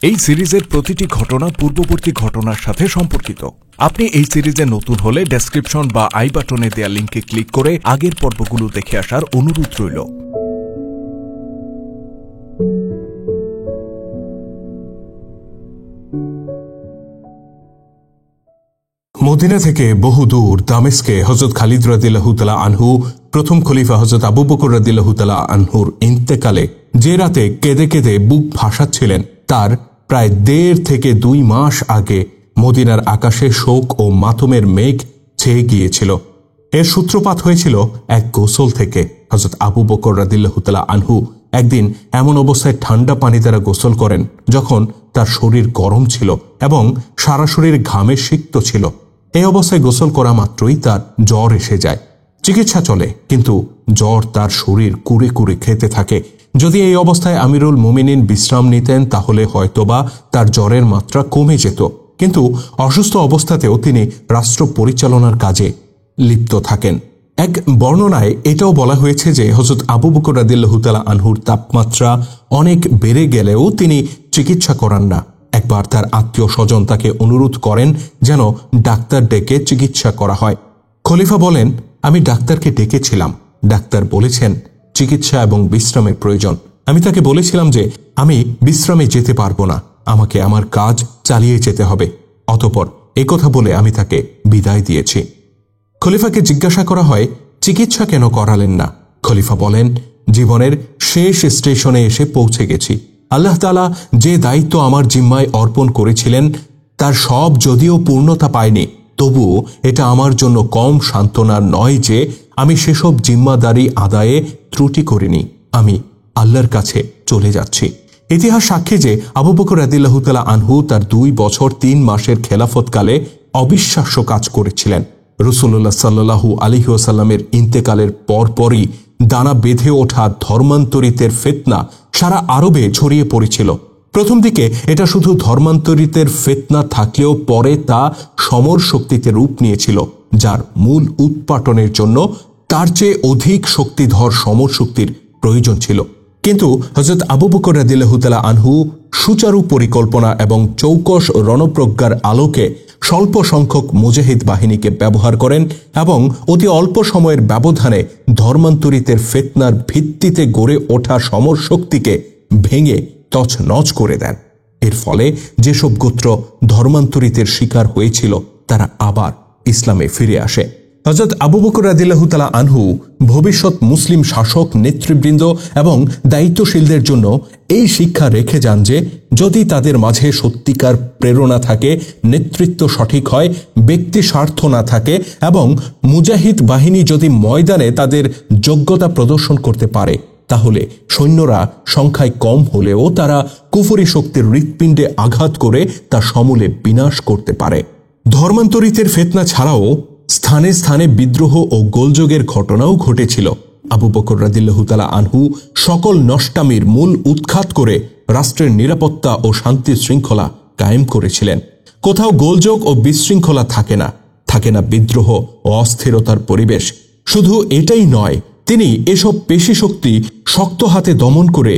এই সিরিজের প্রতিটি ঘটনা পূর্ববর্তী ঘটনার সাথে সম্পর্কিত। আপনি এই সিরিজে নতুন হলে ডেসক্রিপশন বা আই বাটনে দেয়া লিঙ্কে ক্লিক করে আগের পর্বগুলো দেখে আসার অনুরোধ রইল। মদিনা থেকে বহু দূর দামেস্কে হযরত খালিদ রাদিয়াল্লাহু তাআলা আনহু প্রথম খলিফা হযরত আবু বকর রাদিয়াল্লাহু তাআলা আনহুর ইন্তেকালে যে রাতে কেঁদে কেঁদে বুক ভাসাচ্ছিলেন, তার প্রায় ১.৫ থেকে ২ মাস আগে মদিনার আকাশে শোক ও মাতমের মেঘ ছেয়ে গিয়েছিল। এর সূত্রপাত হয়েছিল এক গোসল থেকে। হযরত আবু বকর রাদিয়াল্লাহু তাআলা আনহু একদিন এমন অবস্থায় ঠান্ডা পানি দ্বারা গোসল করেন যখন তার শরীর গরম ছিল এবং সারা শরীর ঘামে সিক্ত ছিল। এই অবস্থায় গোসল করা মাত্রই তার জ্বর এসে যায়। চিকিৎসা চলে, কিন্তু জ্বর তার শরীর কুরে কুরে খেতে থাকে। যদি এই অবস্থায় আমিরুল মুমিনিন বিশ্রাম নিতেন তাহলে হয়তোবা তার জ্বরের মাত্রা কমে যেত, কিন্তু অসুস্থ অবস্থাতেও তিনি রাষ্ট্র পরিচালনার কাজে লিপ্ত থাকেন। এক বর্ণনায় এটাও বলা হয়েছে যে হযরত আবু বকর রাদিয়াল্লাহু তাআলা আনহুর তাপমাত্রা অনেক বেড়ে গেলেও তিনি চিকিৎসা করান না। একবার তার আত্মীয় স্বজন তাকে অনুরোধ করেন যেন ডাক্তার ডেকে চিকিৎসা করা হয়। খলিফা বলেন, আমি ডাক্তারকে ডেকেছিলাম। ডাক্তার বলেছেন চিকিৎসা এবং বিশ্রামের প্রয়োজন। আমি তাকে বলেছিলাম যে আমি বিশ্রামে যেতে পারবো না, আমাকে আমার কাজ চালিয়ে যেতে হবে। অতঃপর একথা বলে আমি তাকে বিদায় দিয়েছি। খলিফাকে জিজ্ঞাসা করা হয়, চিকিৎসা কেন করালেন না? খলিফা বলেন, জীবনের শেষ স্টেশনে এসে পৌঁছে গেছি। আল্লাহ তাআলা যে দায়িত্ব আমার জিম্মায় অর্পণ করেছিলেন তার সব যদিও পূর্ণতা পায়নি, তবুও এটা আমার জন্য কম সান্ত্বনা নয় যে আমি সেসব জিম্মাদারি আদায়ে ত্রুটি করিনি। আমি আল্লাহর কাছে চলে যাচ্ছি। ইতিহাস সাক্ষী যে আবু বকর রাদিয়াল্লাহু তাআলা আনহু তার ২ বছর ৩ মাসের খেলাফতকালে অবিশ্বাস্য কাজ করেছিলেন। রাসূলুল্লাহ সাল্লাল্লাহু আলাইহি ওয়াসাল্লামের ইন্তেকালের পরপরই দানা বেঁধে ওঠা ধর্মান্তরিতের ফিতনা সারা আরবে ছড়িয়ে পড়েছিল। প্রথম দিকে এটা শুধু ধর্মান্তরিতের ফিতনা থাকলেও পরে তা সমর শক্তিতে রূপ নিয়েছিল, যার মূল উৎপাটনের জন্য তার চেয়ে অধিক শক্তিধর সমর শক্তির প্রয়োজন ছিল। কিন্তু হযরত আবু বকর রাদিয়াল্লাহু তাআলা আনহু সুচারু পরিকল্পনা এবং চৌকস রণপ্রজ্ঞার আলোকে স্বল্প সংখ্যক মুজাহিদ বাহিনীকে ব্যবহার করেন এবং অতি অল্প সময়ের ব্যবধানে ধর্মান্তরিতের ফিতনার ভিত্তিতে গড়ে ওঠা সমর শক্তিকে ভেঙে তছনছ করে দেন। এর ফলে যেসব গোত্র ধর্মান্তরিতের শিকার হয়েছিল তারা আবার ইসলামে ফিরে আসে। হযরত আবু বকর রাদিয়াল্লাহু তাআলা আনহু ভবিষ্যৎ মুসলিম শাসক নেতৃবৃন্দ এবং দায়িত্বশীলদের জন্য এই শিক্ষা রেখে যান যে যদি তাদের মাঝে সত্যিকার প্রেরণা থাকে, নেতৃত্ব সঠিক হয়, ব্যক্তি স্বার্থ না থাকে এবং মুজাহিদ বাহিনী যদি ময়দানে তাদের যোগ্যতা প্রদর্শন করতে পারে, তাহলে সৈন্যরা সংখ্যায় কম হলেও তারা কুফরি শক্তির হৃৎপিণ্ডে আঘাত করে তা সমূলে বিনাশ করতে পারে। ধর্মান্তরিতের ফিতনা ছাড়াও স্থানে স্থানে বিদ্রোহ ও গোলযোগের ঘটনাও ঘটেছিল। আবু বকর রাদিয়াল্লাহু তাআলা আনহু সকল নষ্টামির মূল উৎখাত করে রাষ্ট্রের নিরাপত্তা ও শান্তি শৃঙ্খলা কায়েম করেছিলেন। কোথাও গোলযোগ ও বিশৃঙ্খলা থাকে না বিদ্রোহ ও অস্থিরতার পরিবেশ। শুধু এটাই নয়, তিনি এসব পেশি শক্তি শক্ত হাতে দমন করে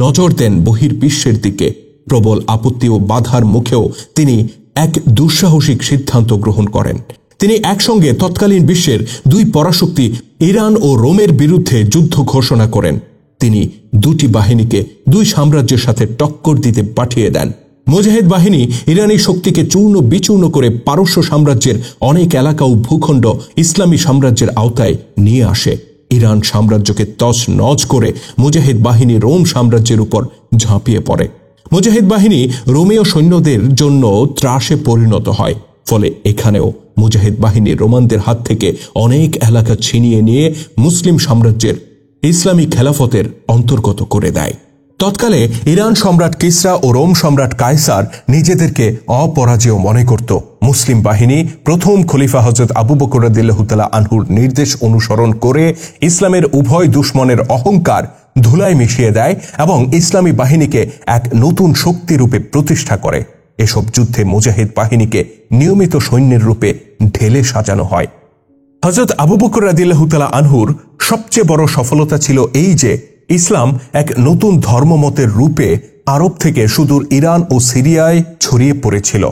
নজর দেন বহির্বিশ্বের দিকে। প্রবল আপত্তি ও বাধার মুখেও তিনি এক দুঃসাহসিক সিদ্ধান্ত গ্রহণ করেন। তিনি একসঙ্গে তৎকালীন বিশ্বের ২ পরাশক্তি ইরান ও রোমের বিরুদ্ধে যুদ্ধ ঘোষণা করেন। তিনি ২টি বাহিনীকে ২ সাম্রাজ্যের সাথে টক্কর দিতে পাঠিয়ে দেন। মুজাহিদ বাহিনী ইরানি শক্তিকে চূর্ণ বিচূর্ণ করে পারস্য সাম্রাজ্যের অনেক এলাকা ও ভূখণ্ড ইসলামী সাম্রাজ্যের আওতায় নিয়ে আসে। ইরান সাম্রাজ্যকে তছনছ করে মুজাহিদ বাহিনী রোম সাম্রাজ্যের উপর ঝাঁপিয়ে পড়ে। মুজাহিদ বাহিনী রোমীয় সৈন্যদের জন্য ত্রাসে পরিণত হয়। ফলে এখানেও মুজাহিদ বাহিনী রোমানদের হাত থেকে অনেক এলাকা ছিনিয়ে নিয়ে মুসলিম সাম্রাজ্যের ইসলামী খেলাফতের অন্তর্গত করে দেয়। তৎকালে ইরান সম্রাট কিসরা ও রোম সম্রাট কায়সার নিজেদেরকে অপরাজেয় মনে করত। মুসলিম বাহিনী প্রথম খলিফা হযরত আবু বকর রাদিয়াল্লাহু তাআলা আনহুর নির্দেশ অনুসরণ করে ইসলামের উভয় দুশমনের অহংকার ধুলায় মিশিয়ে দেয় এবং ইসলামী বাহিনীকে এক নতুন শক্তিরূপে প্রতিষ্ঠা করে। এসব যুদ্ধে মুজাহিদ বাহিনীকে নিয়মিত সৈন্যের রূপে ঢেলে সাজানো হয়। হযরত আবু বকর রাদিয়াল্লাহু তাআলা আনহুর সবচেয়ে বড় সফলতা ছিল এই যে ইসলাম এক নতুন ধর্মমতের রূপে আরব থেকে সুদূর ইরান ও সিরিয়ায় ছড়িয়ে পড়েছিল।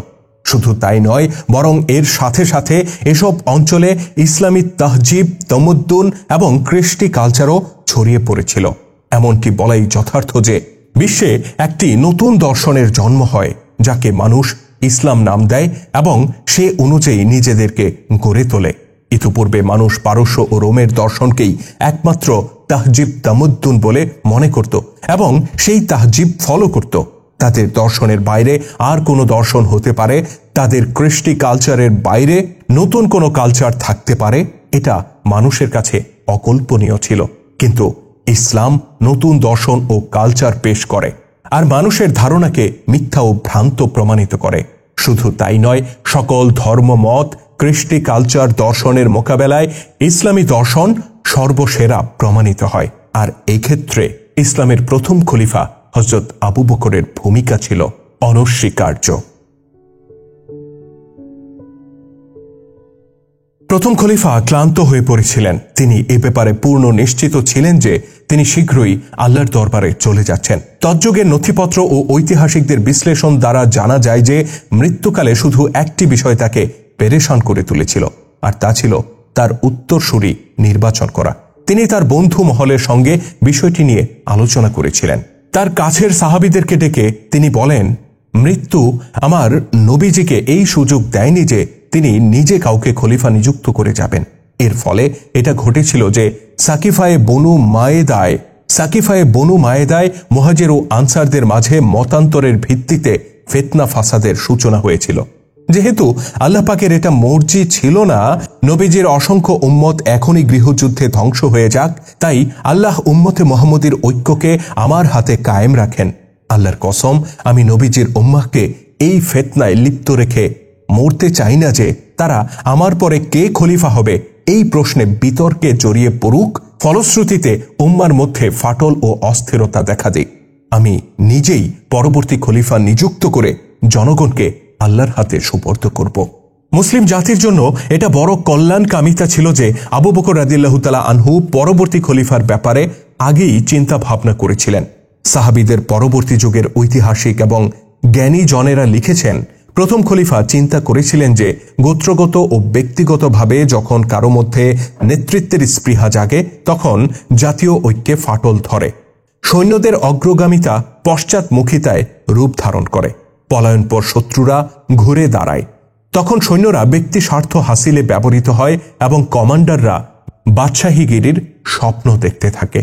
শুধু তাই নয়, বরং এর সাথে সাথে এসব অঞ্চলে ইসলামী তাহজিব, তমদ্দুন এবং কৃষ্টি কালচারও ছড়িয়ে পড়েছিল। এমনকি বলাই যথার্থ যে বিশ্বে একটি নতুন দর্শনের জন্ম হয়, যাকে মানুষ ইসলাম নাম দেয় এবং সে অনুযায়ী নিজেদেরকে গড়ে তোলে। ইতিপূর্বে মানুষ পারস্য ও রোমের দর্শনকেই একমাত্র তাহজিব তামদ্দুন বলে মনে করত এবং সেই তাহজিব ফলো করত। তাদের দর্শনের বাইরে আর কোনো দর্শন হতে পারে, তাদের কৃষ্টি কালচারের বাইরে নতুন কোনো কালচার থাকতে পারে, এটা মানুষের কাছে অকল্পনীয় ছিল। কিন্তু ইসলাম নতুন দর্শন ও কালচার পেশ করে আর মানুষের ধারণাকে মিথ্যা ও ভ্রান্ত প্রমাণিত করে। শুধু তাই নয়, সকল ধর্মমত, কৃষ্টি কালচার দর্শনের মোকাবেলায় ইসলামী দর্শন সর্বসেরা প্রমাণিত হয়। আর এই ক্ষেত্রে ইসলামের প্রথম খলিফা হযরত আবু বকরের ভূমিকা ছিল অনস্বীকার্য। প্রথম খলিফা ক্লান্ত হয়ে পড়েছিলেন। তিনি এ ব্যাপারে পূর্ণ নিশ্চিত ছিলেন যে তিনি শীঘ্রই আল্লাহর দরবারে চলে যাচ্ছেন। তৎযুগের নথিপত্র ও ঐতিহাসিকদের বিশ্লেষণ দ্বারা জানা যায় যে মৃত্যুকালে শুধু একটি বিষয় তাকে পেরেশান করে তুলেছিল, আর তা ছিল তার উত্তরসূরি নির্বাচন করা। তিনি তার বন্ধু মহলের সঙ্গে বিষয়টি নিয়ে আলোচনা করেছিলেন। তার কাছের সাহাবীদেরকে ডেকে তিনি বলেন, মৃত্যু আমার নবীজিকে এই সুযোগ দেয়নি যে তিনি নিজে কাউকে খলিফা নিযুক্ত করে যাবেন। এর ফলে এটা ঘটেছিল যে সাকিফায়ে বনু মায়েদায় মুহাজির ও আনসারদের মাঝে মতান্তরের ভিত্তিতে ফিতনা ফাসাদের সূচনা হয়েছিল। যেহেতু আল্লাহ পাকের এটা মর্জি ছিল না নবীজির অসংখ্য উম্মত এখনই গৃহযুদ্ধে ধ্বংস হয়ে যাক, তাই আল্লাহ উম্মতে মুহাম্মদীর ঐক্যকে আমার হাতে কায়েম রাখেন। আল্লাহর কসম, আমি নবীজির উম্মাহকে এই ফিতনায় লিপ্ত রেখে মরতে চাই না যে তারা আমার পরে কে খলিফা হবে এই প্রশ্নে বিতর্কে জড়িয়ে পড়ুক, ফলশ্রুতিতে উম্মার মধ্যে ফাটল ও অস্থিরতা দেখা দিক। আমি নিজেই পরবর্তী খলিফা নিযুক্ত করে জনগণকে আল্লাহর হাতে সুপর্দ করব। মুসলিম জাতির জন্য এটা বড় কল্যাণকামিতা ছিল যে আবু বকর রাদিয়াল্লাহু তাআলা আনহু পরবর্তী খলিফার ব্যাপারে আগেই চিন্তা ভাবনা করেছিলেন। সাহাবীদের পরবর্তী যুগের ঐতিহাসিক এবং জ্ঞানী জনেরা লিখেছেন, প্রথম খলিফা চিন্তা করেছিলেন যে গোত্রগত ও ব্যক্তিগতভাবে যখন কারো মধ্যে নেতৃত্বের স্পৃহা জাগে তখন জাতীয় ঐক্যে ফাটল ধরে, সৈন্যদের অগ্রগামিতা পশ্চাৎমুখিতায় রূপ ধারণ করে, পলায়নপর শত্রুরা ঘুরে দাঁড়ায়। তখন সৈন্যরা ব্যক্তি স্বার্থ হাসিলে ব্যবহৃত হয় এবং কমান্ডাররা বাদশাহীগিরির স্বপ্ন দেখতে থাকে।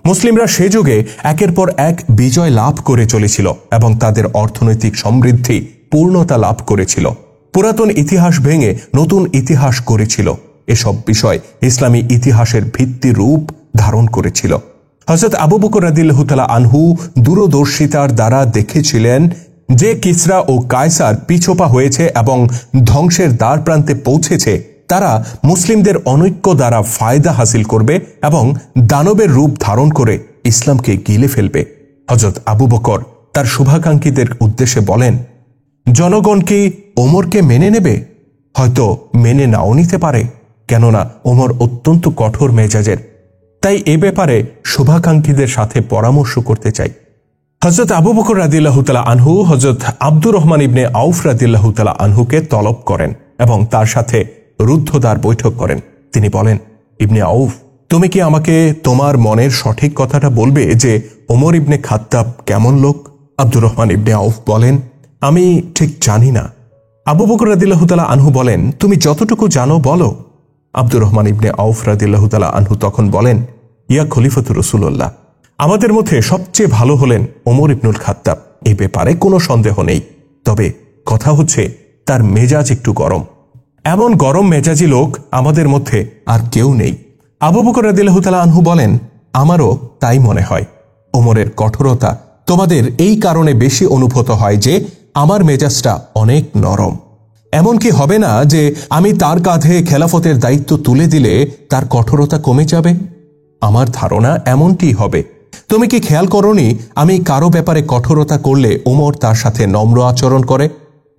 মুসলিমরা সে যুগে একের পর এক বিজয় লাভ করে চলেছিল এবং তাদের অর্থনৈতিক সমৃদ্ধি পূর্ণতা লাভ করেছিল। পুরাতন ইতিহাস ভেঙে নতুন ইতিহাস গড়েছিল। এসব বিষয় ইসলামী ইতিহাসের ভিত্তি রূপ ধারণ করেছিল। হযরত আবু বকর রাদিয়াল্লাহু তাআলা আনহু দূরদর্শিতার দ্বারা দেখেছিলেন যে কিসরা ও কায়সার পিছোপা হয়েছে এবং ধ্বংসের দ্বার প্রান্তে পৌঁছেছে, তারা মুসলিমদের অনৈক্য দ্বারা ফায়দা হাসিল করবে এবং দানবের রূপ ধারণ করে ইসলামকে গিলে ফেলবে। হযরত আবু বকর তার শুভাকাঙ্ক্ষীদের উদ্দেশ্যে বলেন, জনগণ কি ওমরকে মেনে নেবে? হয়তো মেনে নাও নিতে পারে, কেননা ওমর অত্যন্ত কঠোর মেজাজের। তাই এ ব্যাপারে শুভাকাঙ্ক্ষীদের সাথে পরামর্শ করতে চাই। হযরত আবু বকর রাদিয়াল্লাহু তাআলা আনহু হযরত আব্দুর রহমান ইবনে আউফ রাদিয়াল্লাহু তাআলা আনহুকে তলব করেন এবং তার সাথে রুদ্ধদ্বার বৈঠক করেন। তিনি বলেন, ইবনে আউফ, তুমি কি আমাকে তোমার মনের সঠিক কথাটা বলবে যে ওমর ইবনে খাত্তাব কেমন লোক? আব্দুর রহমান ইবনে আউফ বলেন, আমি ঠিক জানি না। আবু বকর রাদিয়াল্লাহু তাআলা আনহু বলেন, তুমি যতটুকু জানো বলো। আব্দুর রহমান ইবনে আউফ রাদিয়াল্লাহু তাআলা আনহু তখন বলেন, ইয়া খলিফাতুর রাসূলুল্লাহ, আমাদের মধ্যে সবচেয়ে ভালো হলেন ওমর ইবনুল খাত্তাব, এই ব্যাপারে কোনো সন্দেহ নেই। তবে কথা হচ্ছে তার মেজাজ একটু গরম। এমন গরম মেজাজি লোক আমাদের মধ্যে আর কেউ নেই। আবু বকর রাদিয়াল্লাহু তাআলা আনহু বলেন, আমারও তাই মনে হয়। ওমরের কঠোরতা তোমাদের এই কারণে বেশি অনুভূত হয় যে আমার মেজাজটা অনেক নরম। এমন কি হবে না যে আমি তার কাঁধে খেলাফতের দায়িত্ব তুলে দিলে তার কঠোরতা কমে যাবে? আমার ধারণা এমনটি হবে। তুমি কি খেয়াল করনি আমি কারো ব্যাপারে কঠোরতা করলে ওমর তার সাথে নম্র আচরণ করে?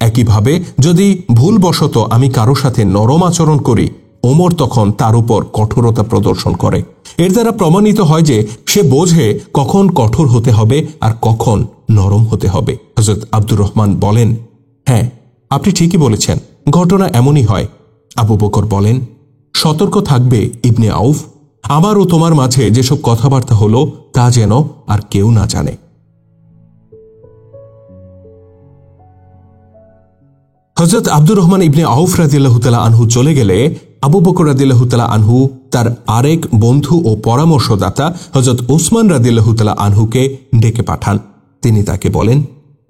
একইভাবে যদি ভুলবশত আমি কারো সাথে নরম আচরণ করি, ওমর তখন তার উপর কঠোরতা প্রদর্শন করে। এর দ্বারা প্রমাণিত হয় যে সে বোঝে কখন কঠোর হতে হবে আর কখন নরম হতে হবে। হযরত আব্দুর রহমান বলেন, হ্যাঁ, আপনি ঠিকই বলেছেন, ঘটনা এমনই হয়। আবু বকর বলেন, সতর্ক থাকবে ইবনে আউফ, আমার ও তোমার মাঝে যেসব কথাবার্তা হলো তা যেন আর কেউ না জানে। হযরত আব্দুর রহমান ইবনে আউফ রাদিয়াল্লাহু তাআলা আনহু চলে গেলে আবু বকর রাদিয়াল্লাহু তাআলা আনহু তার আরেক বন্ধু ও পরামর্শদাতা হযরত উসমান রাদিয়াল্লাহু তাআলা আনহুকে ডেকে পাঠান। তিনি তাকে বলেন,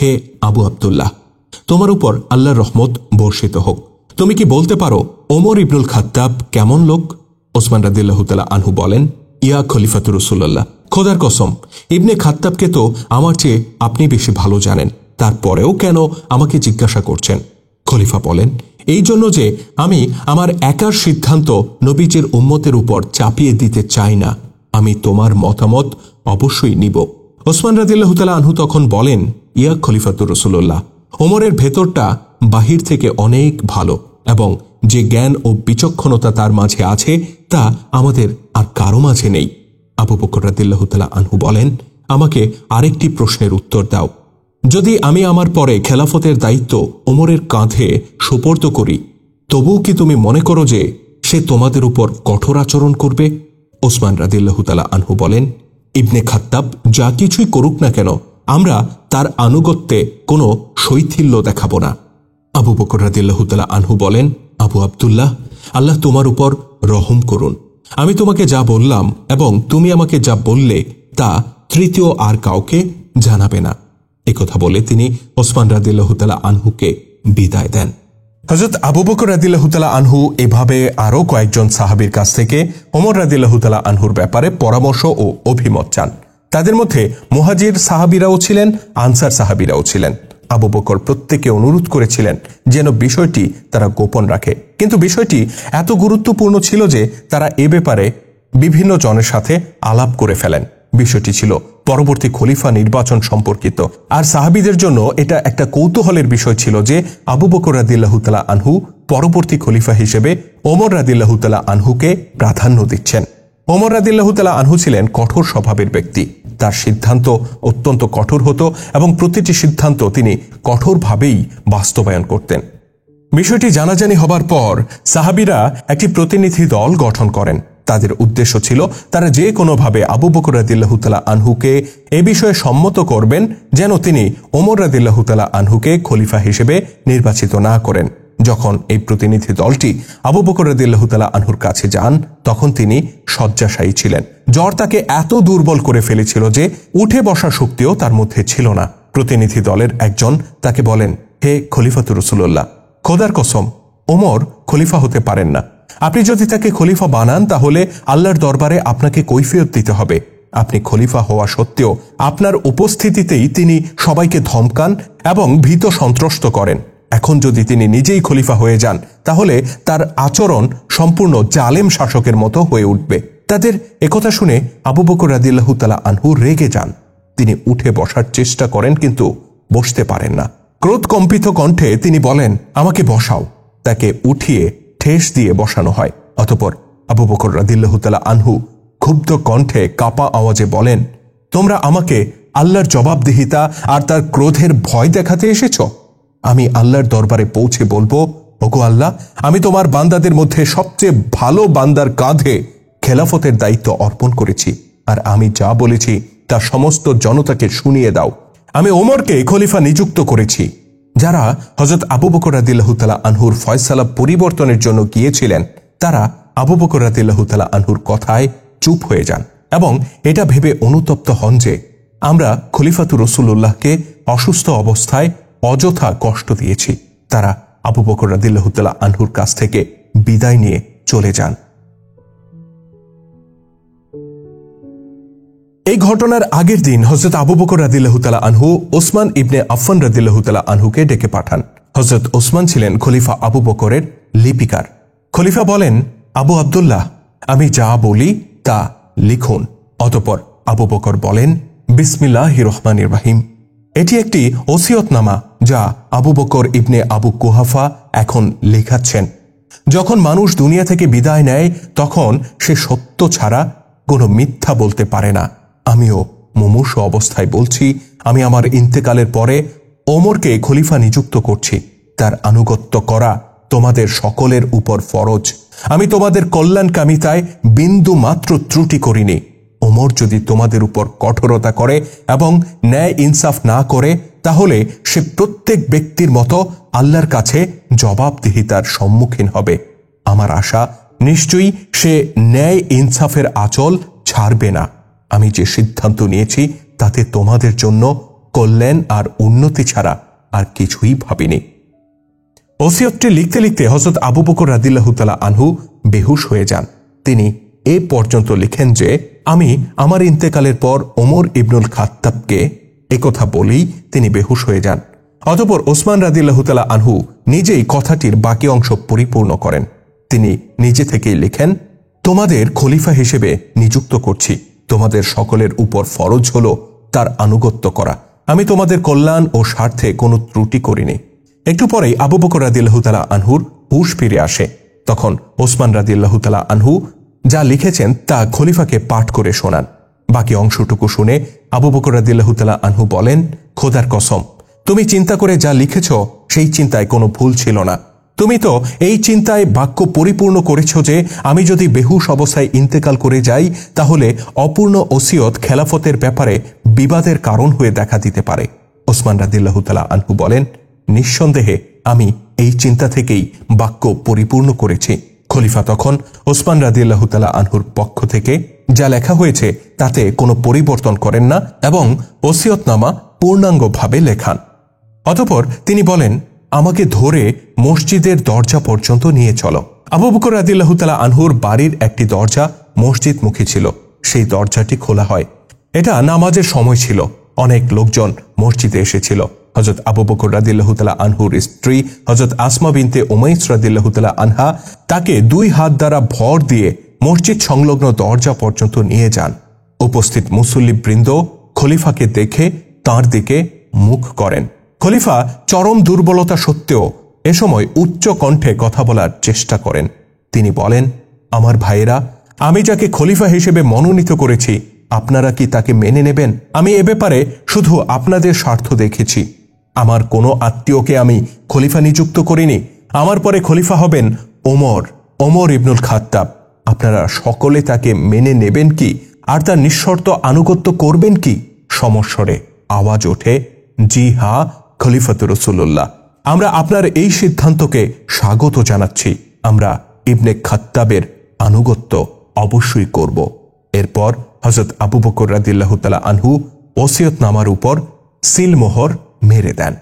হে আবু আব্দুল্লাহ, তোমার উপর আল্লাহর রহমত বর্ষিত হোক। তুমি কি বলতে পারো ওমর ইবনুল খাত্তাব কেমন লোক? উসমান রাদিয়াল্লাহু তাআলা আনহু বলেন, ইয়া খলিফাতুর রাসূলুল্লাহ, খোদার কসম, ইবনে খাত্তাবকে তো আমার চেয়ে আপনি বেশি ভালো জানেন, তারপরেও কেন আমাকে জিজ্ঞাসা করছেন? খলিফা বলেন, এই জন্য যে আমি আমার একার সিদ্ধান্ত নবীজির উম্মতের উপর চাপিয়ে দিতে চাই না। আমি তোমার মতামত অবশ্যই নিব। ওসমান রাদিয়াল্লাহু তাআলা আনহু তখন বলেন, ইয়া খলিফাতুর রাসূলুল্লাহ, ওমরের ভেতরটা বাহির থেকে অনেক ভালো এবং যে জ্ঞান ও বিচক্ষণতা তার মাঝে আছে তা আমাদের আর কারো মাঝে নেই। আবু বকর রাদিয়াল্লাহু তাআলা আনহু বলেন, আমাকে আরেকটি প্রশ্নের উত্তর দাও। যদি আমি আমার পরে খেলাফতের দায়িত্ব ওমরের কাঁধে সুপর্দ করি, তবুও কি তুমি মনে করো যে সে তোমাদের উপর কঠোর আচরণ করবে? ওসমান রাদিয়াল্লাহু তাআলা আনহু বলেন, ইবনে খাত্তাব যা কিছুই করুক না কেন, আমরা তার আনুগত্যে কোনো শৈথিল্য দেখাব না। আবু বকর রাদিয়াল্লাহু তাআলা আনহু বলেন, আবু আব্দুল্লাহ, আল্লাহ তোমার উপর রহম করুন। আমি তোমাকে যা বললাম এবং তুমি আমাকে যা বললে তা তৃতীয় আর কাউকে জানাবে না। একথা বলে তিনি ওসমান রাদিয়াল্লাহু তাআলা আনহুকে বিদায় দেন। হযরত আবু বকর রাদিয়াল্লাহু তাআলা আনহু এভাবে আরও কয়েকজন সাহাবীর কাছ থেকে ওমর রাদিয়াল্লাহু তাআলা আনহুর ব্যাপারে পরামর্শ ও অভিমত চান। তাদের মধ্যে মুহাজির সাহাবীরাও ছিলেন, আনসার সাহাবীরাও ছিলেন। আবু বকর প্রত্যেকে অনুরোধ করেছিলেন যেন বিষয়টি তারা গোপন রাখে, কিন্তু বিষয়টি এত গুরুত্বপূর্ণ ছিল যে তারা এ ব্যাপারে বিভিন্ন জনের সাথে আলাপ করে ফেলেন। বিষয়টি ছিল পরবর্তী খলিফা নির্বাচন সম্পর্কিত, আর সাহাবীদের জন্য এটা একটা কৌতূহলের বিষয় ছিল যে আবু বকর রাদিয়াল্লাহু তাআলা আনহু পরবর্তী খলিফা হিসেবে ওমর রাদিয়াল্লাহু তাআলা আনহুকে প্রাধান্য দিচ্ছেন। ওমর রাদিয়াল্লাহু তাআলা আনহু ছিলেন কঠোর স্বভাবের ব্যক্তি। তার সিদ্ধান্ত অত্যন্ত কঠোর হতো এবং প্রতিটি সিদ্ধান্ত তিনি কঠোরভাবেই বাস্তবায়ন করতেন। বিষয়টি জানাজানি হবার পর সাহাবীরা একটি প্রতিনিধি দল গঠন করেন। তাদের উদ্দেশ্য ছিল তারা যে কোনোভাবে আবু বকর রাদিয়াল্লাহু তাআলা আনহুকে এ বিষয়ে সম্মত করবেন যেন তিনি ওমর রাদিয়াল্লাহু তাআলা আনহুকে খলিফা হিসেবে নির্বাচিত না করেন। যখন এই প্রতিনিধি দলটি আবু বকর রাদিয়াল্লাহু তাআলা আনহুর কাছে যান, তখন তিনি শয্যাশায়ী ছিলেন। জ্বর তাকে এত দুর্বল করে ফেলেছিল যে উঠে বসার শক্তিও তার মধ্যে ছিল না। প্রতিনিধি দলের একজন তাকে বলেন, হে খলিফাতুর রাসূলুল্লাহ, খোদার কসম, ওমর খলিফা হতে পারেন না। আপনি যদি তাকে খলিফা বানান তাহলে আল্লাহর দরবারে আপনাকে কৈফিয়ত দিতে হবে। আপনি খলিফা হওয়া সত্ত্বেও আপনার উপস্থিতিতেই তিনি সবাইকে ধমকান এবং ভীত সন্ত্রস্ত করেন। এখন যদি তিনি নিজেই খলিফা হয়ে যান তাহলে তার আচরণ সম্পূর্ণ জালেম শাসকের মতো হয়ে উঠবে। তাদের একথা শুনে আবু বকর রাদিয়াল্লাহু তাআলা আনহু রেগে যান। তিনি উঠে বসার চেষ্টা করেন কিন্তু বসতে পারেন না। ক্রোধ কম্পিত কণ্ঠে তিনি বলেন, আমাকে বসাও। তাকে উঠিয়ে ঠেস দিয়ে বসানো হয়। অতঃপর আবু বকর রাদিয়াল্লাহু তাআলা আনহু ক্ষুব্ধ কণ্ঠে কাপা আওয়াজে বলেন, তোমরা আমাকে আল্লাহর জবাবদিহিতা আর তার ক্রোধের ভয় দেখাতে এসেছ? আমি আল্লাহর দরবারে পৌঁছে বলবো, ওগো আল্লাহ, আমি তোমার বান্দাদের মধ্যে সবচেয়ে ভালো বান্দার কাঁধে খেলাফতের দায়িত্ব অর্পণ করেছি, আর আমি যা বলেছি তা সমস্ত জনতাকে শুনিয়ে দাও। আমি ওমরকে খলিফা নিযুক্ত করেছি। যারা হযরত আবু বকর রাদিয়াল্লাহু তাআলা আনহুর ফয়সালা পরিবর্তনের জন্য গিয়েছিলেন তারা আবু বকর রাদিয়াল্লাহু তাআলা আনহুর কথায় চুপ হয়ে যান এবং এটা ভেবে অনুতপ্ত হন যে আমরা খলিফাতুর রাসূলুল্লাহকে অসুস্থ অবস্থায় অযথা কষ্ট দিয়েছি। তারা আবু বকর রাদিয়াল্লাহু তাআলা আনহুর কাছ থেকে বিদায় নিয়ে চলে যান। এই ঘটনার আগের দিন হযরত আবু বকর রাদিয়াল্লাহু তাআলা আনহু ওসমান ইবনে আফফান রাদিয়াল্লাহু তাআলা আনহুকে ডেকে পাঠান। হযরত ওসমান ছিলেন খলিফা আবু বকরের লিপিকার। খলিফা বলেন, আবু আব্দুল্লাহ, আমি যা বলি তা লিখুন। অতঃপর আবু বকর বলেন, বিসমিল্লাহির রহমানির রহিম। এটি একটি ওসিয়তনামা যা আবু বকর ইবনে আবু কুহাফা এখন লেখাচ্ছেন। যখন মানুষ দুনিয়া থেকে বিদায় নেয় তখন সে সত্য ছাড়া কোনো মিথ্যা বলতে পারে না। আমিও মুমূর্ষু অবস্থায় বলছি, আমি আমার ইন্তেকালের পরে ওমরকে খলিফা নিযুক্ত করছি। তার আনুগত্য করা তোমাদের সকলের উপর ফরজ। আমি তোমাদের কল্যাণকামিতায় বিন্দু মাত্র ত্রুটি করিনি। ওমর যদি তোমাদের উপর কঠোরতা করে এবং ন্যায় ইনসাফ না করে, তাহলে সে প্রত্যেক ব্যক্তির মতো আল্লাহর কাছে জবাবদিহিতার সম্মুখীন হবে। আমার আশা, নিশ্চয়ই সে ন্যায় ইনসাফের আঁচল ছাড়বে না। আমি যে সিদ্ধান্ত নিয়েছি তাতে তোমাদের জন্য কল্যাণ আর উন্নতি ছাড়া আর কিছুই ভাবিনি। ওসিয়তটি লিখতে লিখতে হযরত আবু বকর রাদিয়াল্লাহু তাআলা আনহু বেহুশ হয়ে যান। তিনি এ পর্যন্ত লিখেন যে, আমি আমার ইন্তেকালের পর ওমর ইবনুল খাত্তাবকে একথা বলেই তিনি বেহুশ হয়ে যান। অতঃপর ওসমান রাদিয়াল্লাহু তাআলা আনহু নিজেই কথাটির বাকি অংশ পরিপূর্ণ করেন। তিনি নিজে থেকেই লিখেন, তোমাদের খলিফা হিসেবে নিযুক্ত করছি। তোমাদের সকলের উপর ফরজ হল তার আনুগত্য করা। আমি তোমাদের কল্যাণ ও স্বার্থে কোনো ত্রুটি করিনি। একটু পরেই আবু বকর রাদিয়াল্লাহু তাআলা আনহুর হুঁশ ফিরে আসে। তখন ওসমান রাদিয়াল্লাহু তাআলা আনহু যা লিখেছেন তা খলিফাকে পাঠ করে শোনান। বাকি অংশটুকু শুনে আবু বকর রাদিয়াল্লাহু তাআলা আনহু বলেন, খোদার কসম, তুমি চিন্তা করে যা লিখেছ সেই চিন্তায় কোনো ভুল ছিল না। তুমি তো এই চিন্তায় বাক্য পরিপূর্ণ করেছ যে আমি যদি বেহুশ অবস্থায় ইন্তেকাল করে যাই, তাহলে অপূর্ণ ওসিয়ত খেলাফতের ব্যাপারে বিবাদের কারণ হয়ে দেখা দিতে পারে। ওসমান রাদিয়াল্লাহু তাআলা আনহু বলেন, নিঃসন্দেহে আমি এই চিন্তা থেকেই বাক্য পরিপূর্ণ করেছি। খলিফা তখন ওসমান রাদিয়াল্লাহু তাআলা আনহুর পক্ষ থেকে যা লেখা হয়েছে তাতে কোনো পরিবর্তন করেন না এবং ওসিয়তনামা পূর্ণাঙ্গভাবে লেখান। অতঃপর তিনি বলেন, আমাকে ধরে মসজিদের দরজা পর্যন্ত নিয়ে চলো। আবু বকর রাদিয়াল্লাহু তাআলা আনহুর বাড়ির একটি দরজা মসজিদমুখী ছিল। সেই দরজাটি খোলা হয়। এটা নামাজের সময় ছিল। অনেক লোকজন মসজিদে এসেছিল। হযরত আবু বকর রাদিয়াল্লাহু তাআলা আনহুর স্ত্রী হযরত আসমা বিনতে উমাইস রাদিয়াল্লাহু তাআলা আনহা তাকে 2 হাত দ্বারা ভর দিয়ে মসজিদ সংলগ্ন দরজা পর্যন্ত নিয়ে যান। উপস্থিত মুসল্লিবৃন্দ খলিফাকে দেখে তাঁর দিকে মুখ করেন। খলিফা চরম দুর্বলতা সত্ত্বেও এ সময় উচ্চ কণ্ঠে কথা বলার চেষ্টা করেন। তিনি বলেন, আমার ভাইয়েরা, আমি যাকে খলিফা হিসেবে মনোনীত করেছি, আপনারা কি তাকে মেনে নেবেন? আমি এ ব্যাপারে শুধু আপনাদের স্বার্থ দেখেছি। আমার কোনো আত্মীয়কে আমি খলিফা নিযুক্ত করিনি। আমার পরে খলিফা হবেন ওমর ইবনুল খাত্তাব। আপনারা সকলে তাকে মেনে নেবেন কি আর তার নিঃশর্ত আনুগত্য করবেন কি? সমস্বরে আওয়াজ ওঠে, জি হ্যাঁ খলিফাতুর রাসূলুল্লাহ, আমরা আপনার এই সিদ্ধান্তকে স্বাগত জানাচ্ছি। আমরা ইবনে খাত্তাবের আনুগত্য অবশ্যই করব। এরপর হযরত আবু বকর রাদিয়াল্লাহু তাআলা আনহু ওসিয়তনামার উপর সিলমোহর মেরে দেন।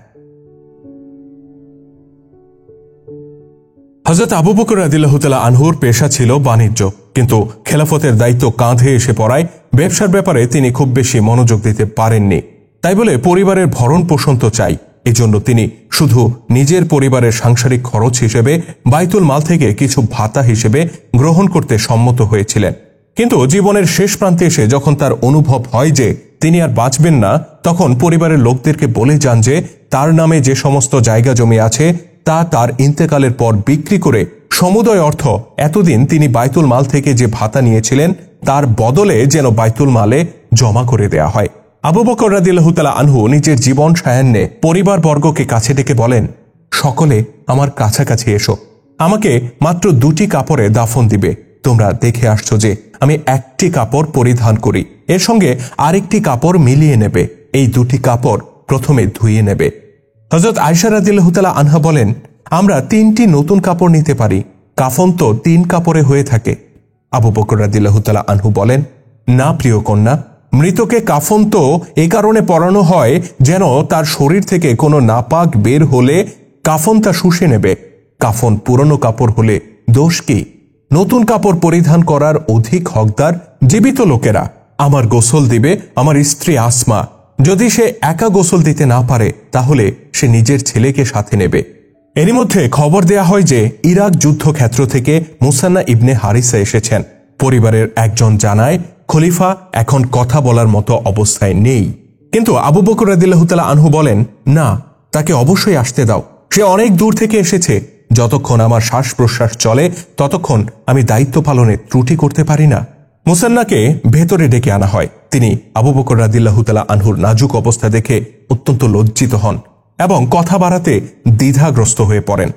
হযরত আবু বকর রাদিয়াল্লাহু তাআলা আনহুর পেশা ছিল বাণিজ্য, কিন্তু খেলাফতের দায়িত্ব কাঁধে এসে পড়ায় ব্যবসার ব্যাপারে তিনি খুব বেশি মনোযোগ দিতে পারেননি। তাই বলে পরিবারের ভরণ পোষণ তো চাই। এজন্য তিনি শুধু নিজের পরিবারের সাংসারিক খরচ হিসেবে বাইতুল মাল থেকে কিছু ভাতা হিসেবে গ্রহণ করতে সম্মত হয়েছিলেন। কিন্তু জীবনের শেষ প্রান্তে এসে যখন তার অনুভব হয় যে তিনি আর বাঁচবেন না, তখন পরিবারের লোকদেরকে বলে যান যে তার নামে যে সমস্ত জায়গা জমি আছে তা তার ইন্তেকালের পর বিক্রি করে সমুদয় অর্থ এতদিন তিনি বাইতুল মাল থেকে যে ভাতা নিয়েছিলেন তার বদলে যেন বাইতুল মালে জমা করে দেয়া হয়। আবু বকর রাদিয়াল্লাহু তাআলা আনহু নিজের জীবন সায়ান্নে পরিবারবর্গকে কাছে ডেকে বলেন, সকলে আমার কাছাকাছি এসো। আমাকে মাত্র 2টি কাপড়ে দাফন দিবে। তোমরা দেখে আসছো যে আমি একটি কাপড় পরিধান করি, এর সঙ্গে আরেকটি কাপড় মিলিয়ে নেবে। এই 2টি কাপড় প্রথমে ধুয়ে নেবে। হযরত আয়েশা রাদিয়াল্লাহু তাআলা আনহা বলেন, আমরা 3টি নতুন কাপড় নিতে পারি। কাফন তো 3 কাপড়ে হয়ে থাকে। আবু বকর রাদিয়াল্লাহু তাআলা আনহু বলেন, না প্রিয় কন্যা, মৃতকে কাফন তো এ কারণে পরানো হয় যেন তার শরীর থেকে কোনো নাপাক বের হলে কাফন তা শুষে নেবে। কাফন পুরনো কাপড় হলে দোষ কি? নতুন কাপড় পরিধান করার অধিক হকদার জীবিত লোকেরা। আমার গোসল দিবে আমার স্ত্রী আসমা। যদি সে একা গোসল দিতে না পারে তাহলে সে নিজের ছেলেকে সাথে নেবে। এরই মধ্যে খবর দেয়া হয় যে ইরাক যুদ্ধক্ষেত্র থেকে মুসান্না ইবনে হারিসা এসেছেন। পরিবারের একজন জানায় খলিফা এখন কথা বলার মতো অবস্থায় নেই। কিন্তু আবু বকর রাদিয়াল্লাহু তাআলা আনহু বলেন, না, তাকে অবশ্যই আসতে দাও। সে অনেক দূর থেকে এসেছে। যতক্ষণ আমার শ্বাস প্রশ্বাস চলে ততক্ষণ আমি দায়িত্ব পালনে ত্রুটি করতে পারি না। মুসান্নাকে ভেতরে ডেকে আনা হয়। তিনি আবু বকর রাদিয়াল্লাহু তাআলা আনহুর নাজুক অবস্থা দেখে অত্যন্ত লজ্জিত হন এবং কথা বাড়াতে দ্বিধাগ্রস্ত হয়ে পড়েন।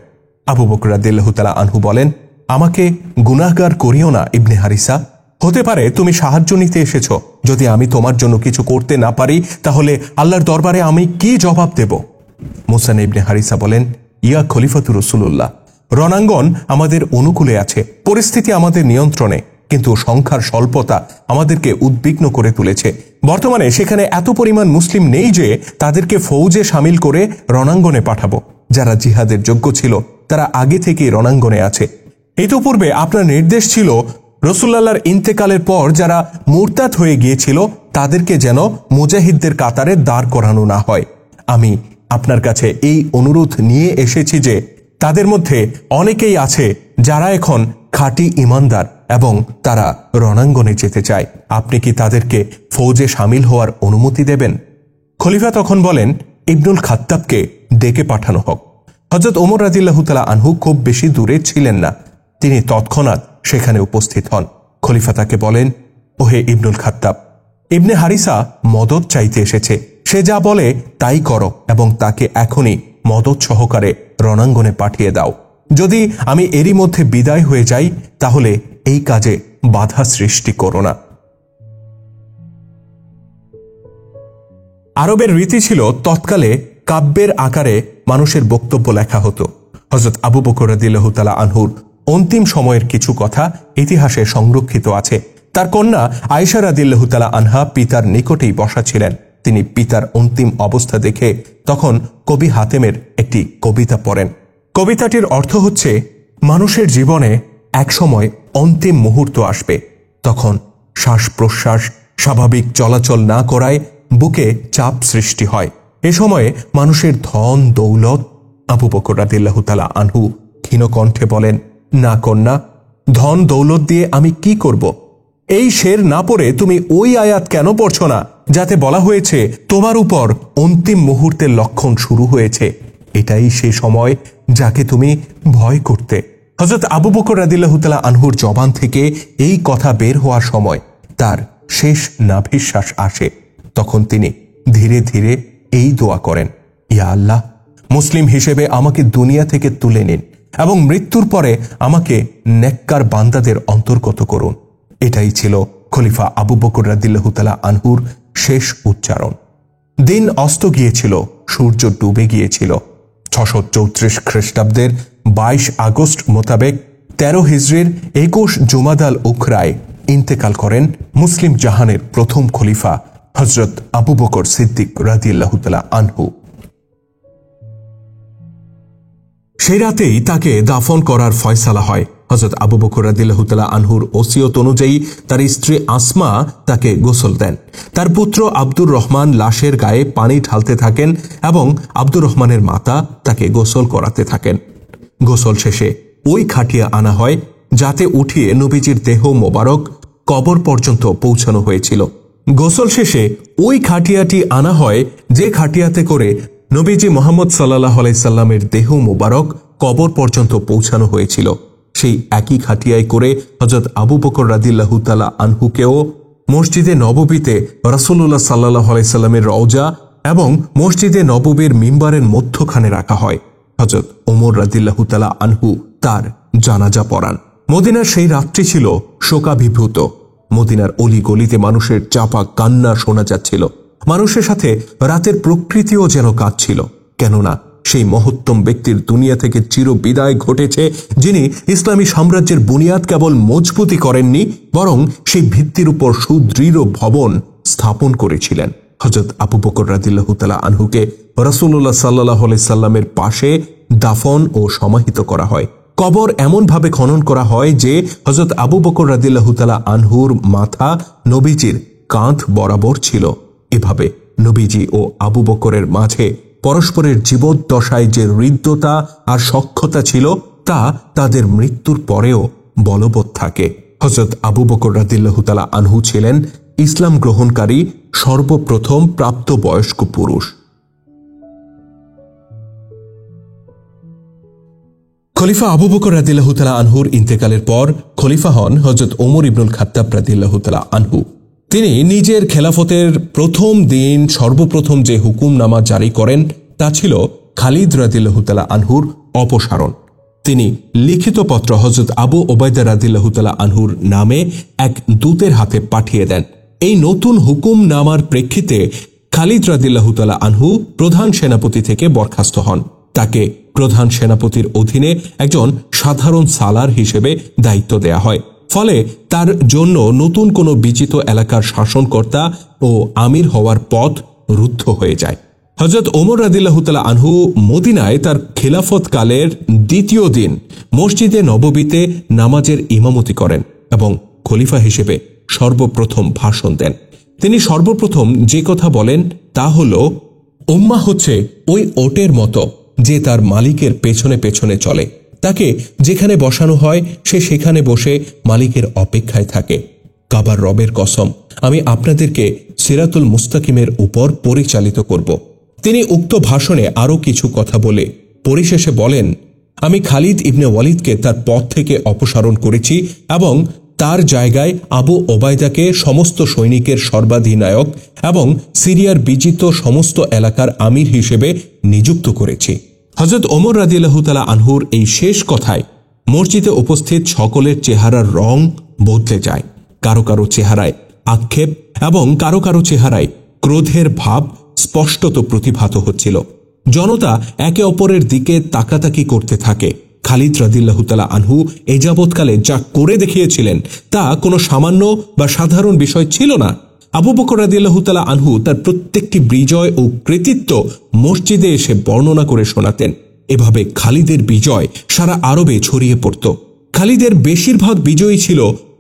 আবু বকর রাদিয়াল্লাহু তাআলা আনহু বলেন, আমাকে গুনাহগার করিও না ইবনে হারিসা। হতে পারে তুমি সাহায্য নিতে এসেছ। যদি আমি তোমার জন্য কিছু করতে না পারি তাহলে আল্লাহর দরবারে আমি কি জবাব দেব? মুসান ইবনে হারিসা বলেন, ইয়া খলিফাতুর রাসূলুল্লাহ, রণাঙ্গন আমাদের অনুকূলে আছে, পরিস্থিতি আমাদের নিয়ন্ত্রণে, কিন্তু সংখ্যার স্বল্পতা আমাদেরকে উদ্বিগ্ন করে তুলেছে। বর্তমানে সেখানে এত পরিমাণ মুসলিম নেই যে তাদেরকে ফৌজে সামিল করে রণাঙ্গনে পাঠাবো। যারা জিহাদের যোগ্য ছিল তারা আগে থেকেই রণাঙ্গনে আছে। ইতোপূর্বে আপনার নির্দেশ ছিল রাসূলুল্লাহর ইন্তেকালের পর যারা মুরতাদ হয়ে গিয়েছিল তাদেরকে যেন মুজাহিদদের কাতারে দাঁড় করানো না হয়। আমি আপনার কাছে এই অনুরোধ নিয়ে এসেছি যে তাদের মধ্যে অনেকেই আছে যারা এখন খাঁটি ইমানদার এবং তারা রণাঙ্গনে যেতে চায়। আপনি কি তাদেরকে ফৌজে সামিল হওয়ার অনুমতি দেবেন? খলিফা তখন বলেন, ইবনুল খাত্তাবকে ডেকে পাঠানো হোক। হযরত ওমর রাদিয়াল্লাহু তাআলা আনহু খুব বেশি দূরে ছিলেন না। তিনি তৎক্ষণাৎ সেখানে উপস্থিত হন। খলিফা তাকে বলেন, ওহে ইবনুল খাত্তাব, ইবনে হারিসা মদত চাইতে এসেছে। সে যা বলে তাই করো এবং তাকে এখনই মদত সহকারে রণাঙ্গনে পাঠিয়ে দাও। যদি আমি এরই মধ্যে বিদায় হয়ে যাই তাহলে এই কাজে বাধা সৃষ্টি করো না। আরবের রীতি ছিল তৎকালে কাব্যের আকারে মানুষের বক্তব্য লেখা হতো। হযরত আবু বকর রাদিয়াল্লাহু তাআলা আনহুর অন্তিম সময়ের কিছু কথা ইতিহাসে সংরক্ষিত আছে। তার কন্যা আয়েশা রাদিয়াল্লাহু তাআলা আনহা পিতার নিকটেই বসা ছিলেন। তিনি পিতার অন্তিম অবস্থা দেখে তখন কবি হাতেমের একটি কবিতা পড়েন। কবিতাটির অর্থ হচ্ছে, মানুষের জীবনে একসময় অন্তিম মুহূর্ত আসবে, তখন শ্বাস প্রশ্বাস স্বাভাবিক চলাচল না করায় বুকে চাপ সৃষ্টি হয়। এ সময়ে মানুষের ধন দৌলত। আবু বকর রাদিয়াল্লাহু তাআলা আনহু ক্ষীণ কণ্ঠে বলেন, না কন্যা, ধন দৌলত দিয়ে আমি কি করব? এই শের না পড়ে তুমি ওই আয়াত কেন পড়ছ না যাতে বলা হয়েছে তোমার উপর অন্তিম মুহূর্তের লক্ষণ শুরু হয়েছে? এটাই সেই সময় যাকে তুমি ভয় করতে। হযরত আবু বকর রাদিয়াল্লাহু তাআলা আনহুর জবান থেকে এই কথা বের হওয়ার সময় তার শেষ নাভিশ্বাস আসে। তখন তিনি ধীরে ধীরে এই দোয়া করেন, ইয়া আল্লাহ, মুসলিম হিসেবে আমাকে দুনিয়া থেকে তুলে নিন এবং মৃত্যুর পরে আমাকে নেককার বান্দাদের অন্তর্গত করুন। এটাই ছিল খলিফা আবু বকর রাদিয়াল্লাহু তাআলা আনহুর শেষ উচ্চারণ। দিন অস্ত গিয়েছিল, সূর্য ডুবে গিয়েছিল। 634 খ্রিস্টাব্দের 22 আগস্ট মোতাবেক 13 হিজরির 21 জুমাদাল উখরায় ইন্তেকাল করেন মুসলিম জাহানের প্রথম খলিফা হযরত আবু বকর সিদ্দিক রাদিয়াল্লাহু তাআলা আনহু। সেই রাতেই তাকে দাফন করার ফয়সালা হয়। হযরত আবু বকর রাদিয়াল্লাহু তাআলা আনহুর ওসিয়ত অনুযায়ী তার স্ত্রী আসমা তাকে গোসল দেন। তার পুত্র আব্দুর রহমান লাশের গায়ে পানি ঢালতে থাকেন এবং আব্দুর রহমানের মাতা তাকে গোসল করাতে থাকেন। গোসল শেষে ওই খাটিয়া আনা হয় যাতে উঠিয়ে নবীজির দেহ মোবারক কবর পর্যন্ত পৌঁছানো হয়েছিল। গোসল শেষে ওই খাটিয়াটি আনা হয় যে খাটিয়াতে করে নবীজি মুহাম্মদ সাল্লাল্লাহু আলাইহি সাল্লামের দেহ মোবারক কবর পর্যন্ত পৌঁছানো হয়েছিল। সেই একই খাটিয়ায় করে হযরত আবু বকর রাদিয়াল্লাহু তাআলা আনহুকেও মসজিদে নববীতে রাসূলুল্লাহ সাল্লাল্লাহু আলাইহি সাল্লামের রওজা এবং মসজিদে নববীর মিম্বারের মধ্যখানে রাখা হয়। হযরত ওমর রাদিয়াল্লাহু তাআলা আনহু তার জানাজা পড়ান। মদিনার সেই রাত্রি ছিল শোকাভিভূত। মদিনার অলি গলিতে মানুষের চাপা কান্না শোনা যাচ্ছিল। মানুষের সাথে রাতের প্রকৃতিও যেন কাঁদছিল। কেননা সেই মহত্তম ব্যক্তির দুনিয়া থেকে চির বিদায় ঘটেছে, যিনি ইসলামী সাম্রাজ্যের বুনিয়াদ কেবল মজবুতি করেননি, বরং সেই ভিত্তির উপর সুদৃঢ় ভবন স্থাপন করেছিলেন। হযরত আবু বকর রাদিয়াল্লাহু তাআলা আনহুকে রাসূলুল্লাহ সাল্লাল্লাহু আলাইহি সাল্লামের পাশে দাফন ও সমাহিত করা হয়। কবর এমনভাবে খনন করা হয় যে হযরত আবু বকর রাদিয়াল্লাহু তাআলা আনহুর মাথা নবীজির কাঁধ বরাবর ছিল। এভাবে নবীজি ও আবু বকরের মাঝে পরস্পরের জীবদ্দশায় যে হৃদ্যতা আর সখ্যতা ছিল তা তাদের মৃত্যুর পরেও বলবৎ থাকে। হযরত আবু বকর রাদিয়াল্লাহু তাআলা আনহু ছিলেন ইসলাম গ্রহণকারী সর্বপ্রথম প্রাপ্তবয়স্ক পুরুষ। খলিফা আবু বকর রাদিয়াল্লাহু তাআলা আনহুর ইন্তেকালের পর খলিফা হন হযরত ওমর ইবনুল খাত্তাব রাদিয়াল্লাহু তাআলা আনহু। তিনি নিজের খেলাফতের প্রথম দিন সর্বপ্রথম যে হুকুমনামা জারি করেন তা ছিল খালিদ রাদিয়াল্লাহু তাআলা আনহুর অপসারণ। তিনি লিখিত পত্র হযরত আবু ওবায়দা রাদিয়াল্লাহু তাআলা আনহুর নামে এক দূতের হাতে পাঠিয়ে দেন। এই নতুন হুকুমনামার প্রেক্ষিতে খালিদ রাদিয়াল্লাহু তাআলা আনহু প্রধান সেনাপতি থেকে বরখাস্ত হন। তাকে প্রধান সেনাপতির অধীনে একজন সাধারণ সালার হিসেবে দায়িত্ব দেয়া হয়। ফলে তার জন্য নতুন কোনো বিজিত এলাকার শাসনকর্তা ও আমির হওয়ার পথ রুদ্ধ হয়ে যায়। হযরত ওমর রাদিয়াল্লাহু তাআলা আনহু মদিনায় তার খিলাফত কালের দ্বিতীয় দিন মসজিদে নববীতে নামাজের ইমামতি করেন এবং খলিফা হিসেবে সর্বপ্রথম ভাষণ দেন। তিনি সর্বপ্রথম যে কথা বলেন তা হল, উম্মাহ হচ্ছে ওই ওটের মতো যে তার মালিকের পেছনে পেছনে চলে। তাকে যেখানে বসানো হয় সে সেখানে বসে মালিকের অপেক্ষায় থাকে। কাবার রবের কসম, আমি আপনাদেরকে সিরাতুল মুস্তাকিমের উপর পরিচালিত করব। তিনি উক্ত ভাষণে আরও কিছু কথা বলে পরিশেষে বলেন, আমি খালিদ ইবনে ওয়ালিদকে তার পদ থেকে অপসারণ করেছি এবং তার জায়গায় আবু ওবায়দাকে সমস্ত সৈনিকের সর্বাধিনায়ক এবং সিরিয়ার বিজিত সমস্ত এলাকার আমির হিসেবে নিযুক্ত করেছি। হযরত ওমর রাদিয়াল্লাহু তাআলা আনহুর এই শেষ কথায় মসজিদে উপস্থিত সকলের চেহারার রং বদলে যায়। কারো কারো চেহারায় আক্ষেপ এবং কারো কারো চেহারায় ক্রোধের ভাব স্পষ্টত প্রতিভাত হচ্ছিল। জনতা একে অপরের দিকে তাকাতাকি করতে থাকে। খালিদ রাদিয়াল্লাহু তাআলা আনহু এ যাবৎকালে যা করে দেখিয়েছিলেন তা কোনো সামান্য বা সাধারণ বিষয় ছিল না। আবু বকর রাদিয়াল্লাহু তাআলা আনহু তার প্রত্যেকটি বিজয় ও কৃতিত্ব মসজিদে এসে বর্ণনা করে শোনাতেন। এভাবে খালিদের বিজয় সারা আরবে ছড়িয়ে পড়ত। খালিদের বেশিরভাগ বিজয়ই ছিল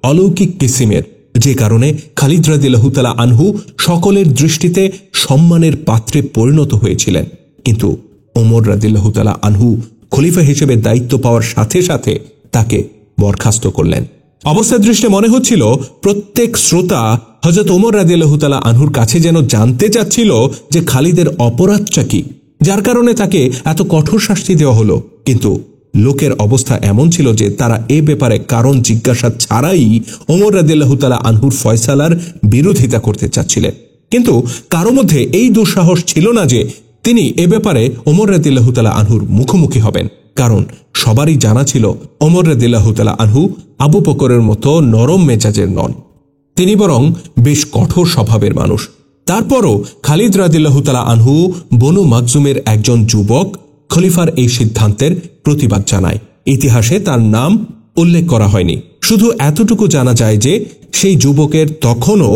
অলৌকিক কিসিমের, যে কারণে খালিদ রাদিয়াল্লাহু তাআলা আনহু সকলের দৃষ্টিতে সম্মানের পাত্রে পরিণত হয়েছিলেন। কিন্তু ওমর রাদিয়াল্লাহু তাআলা আনহু খলিফা হিসেবে দায়িত্ব পাওয়ার সাথে সাথে তাকে বরখাস্ত করলেন। অবস্থা দৃষ্টে মনে হচ্ছিল প্রত্যেক শ্রোতা হযরত ওমর রাদিয়াল্লাহু তাআলা আনহুর কাছে যেন জানতে চাচ্ছিল যে খালিদের অপরাধটা কি, যার কারণে তাকে এত কঠোর শাস্তি দেওয়া হলো। কিন্তু লোকের অবস্থা এমন ছিল যে তারা এ ব্যাপারে কারণ জিজ্ঞাসা ছাড়াই ওমর রাদিয়াল্লাহু তাআলা আনহুর ফয়সালার বিরোধিতা করতে চাচ্ছিলেন। কিন্তু কারো মধ্যে এই দুঃসাহস ছিল না যে তিনি এ ব্যাপারে ওমর রাদিয়াল্লাহু তাআলা আনহুর মুখোমুখি হবেন, কারণ সবারই জানা ছিল ওমর রাদিয়াল্লাহু তাআলা আনহু আবু বকরের মতো নরম মেজাজের নন। তিনি বরং বেশ কঠোর স্বভাবের মানুষ। তারপরও খালিদ রাদিয়াল্লাহু তাআলা আনহু বনু মাকজুমের একজন যুবক খলিফার এই সিদ্ধান্তের প্রতিবাদ জানায়। ইতিহাসে তার নাম উল্লেখ করা হয়নি, শুধু এতটুকু জানা যায় যে সেই যুবকের তখনও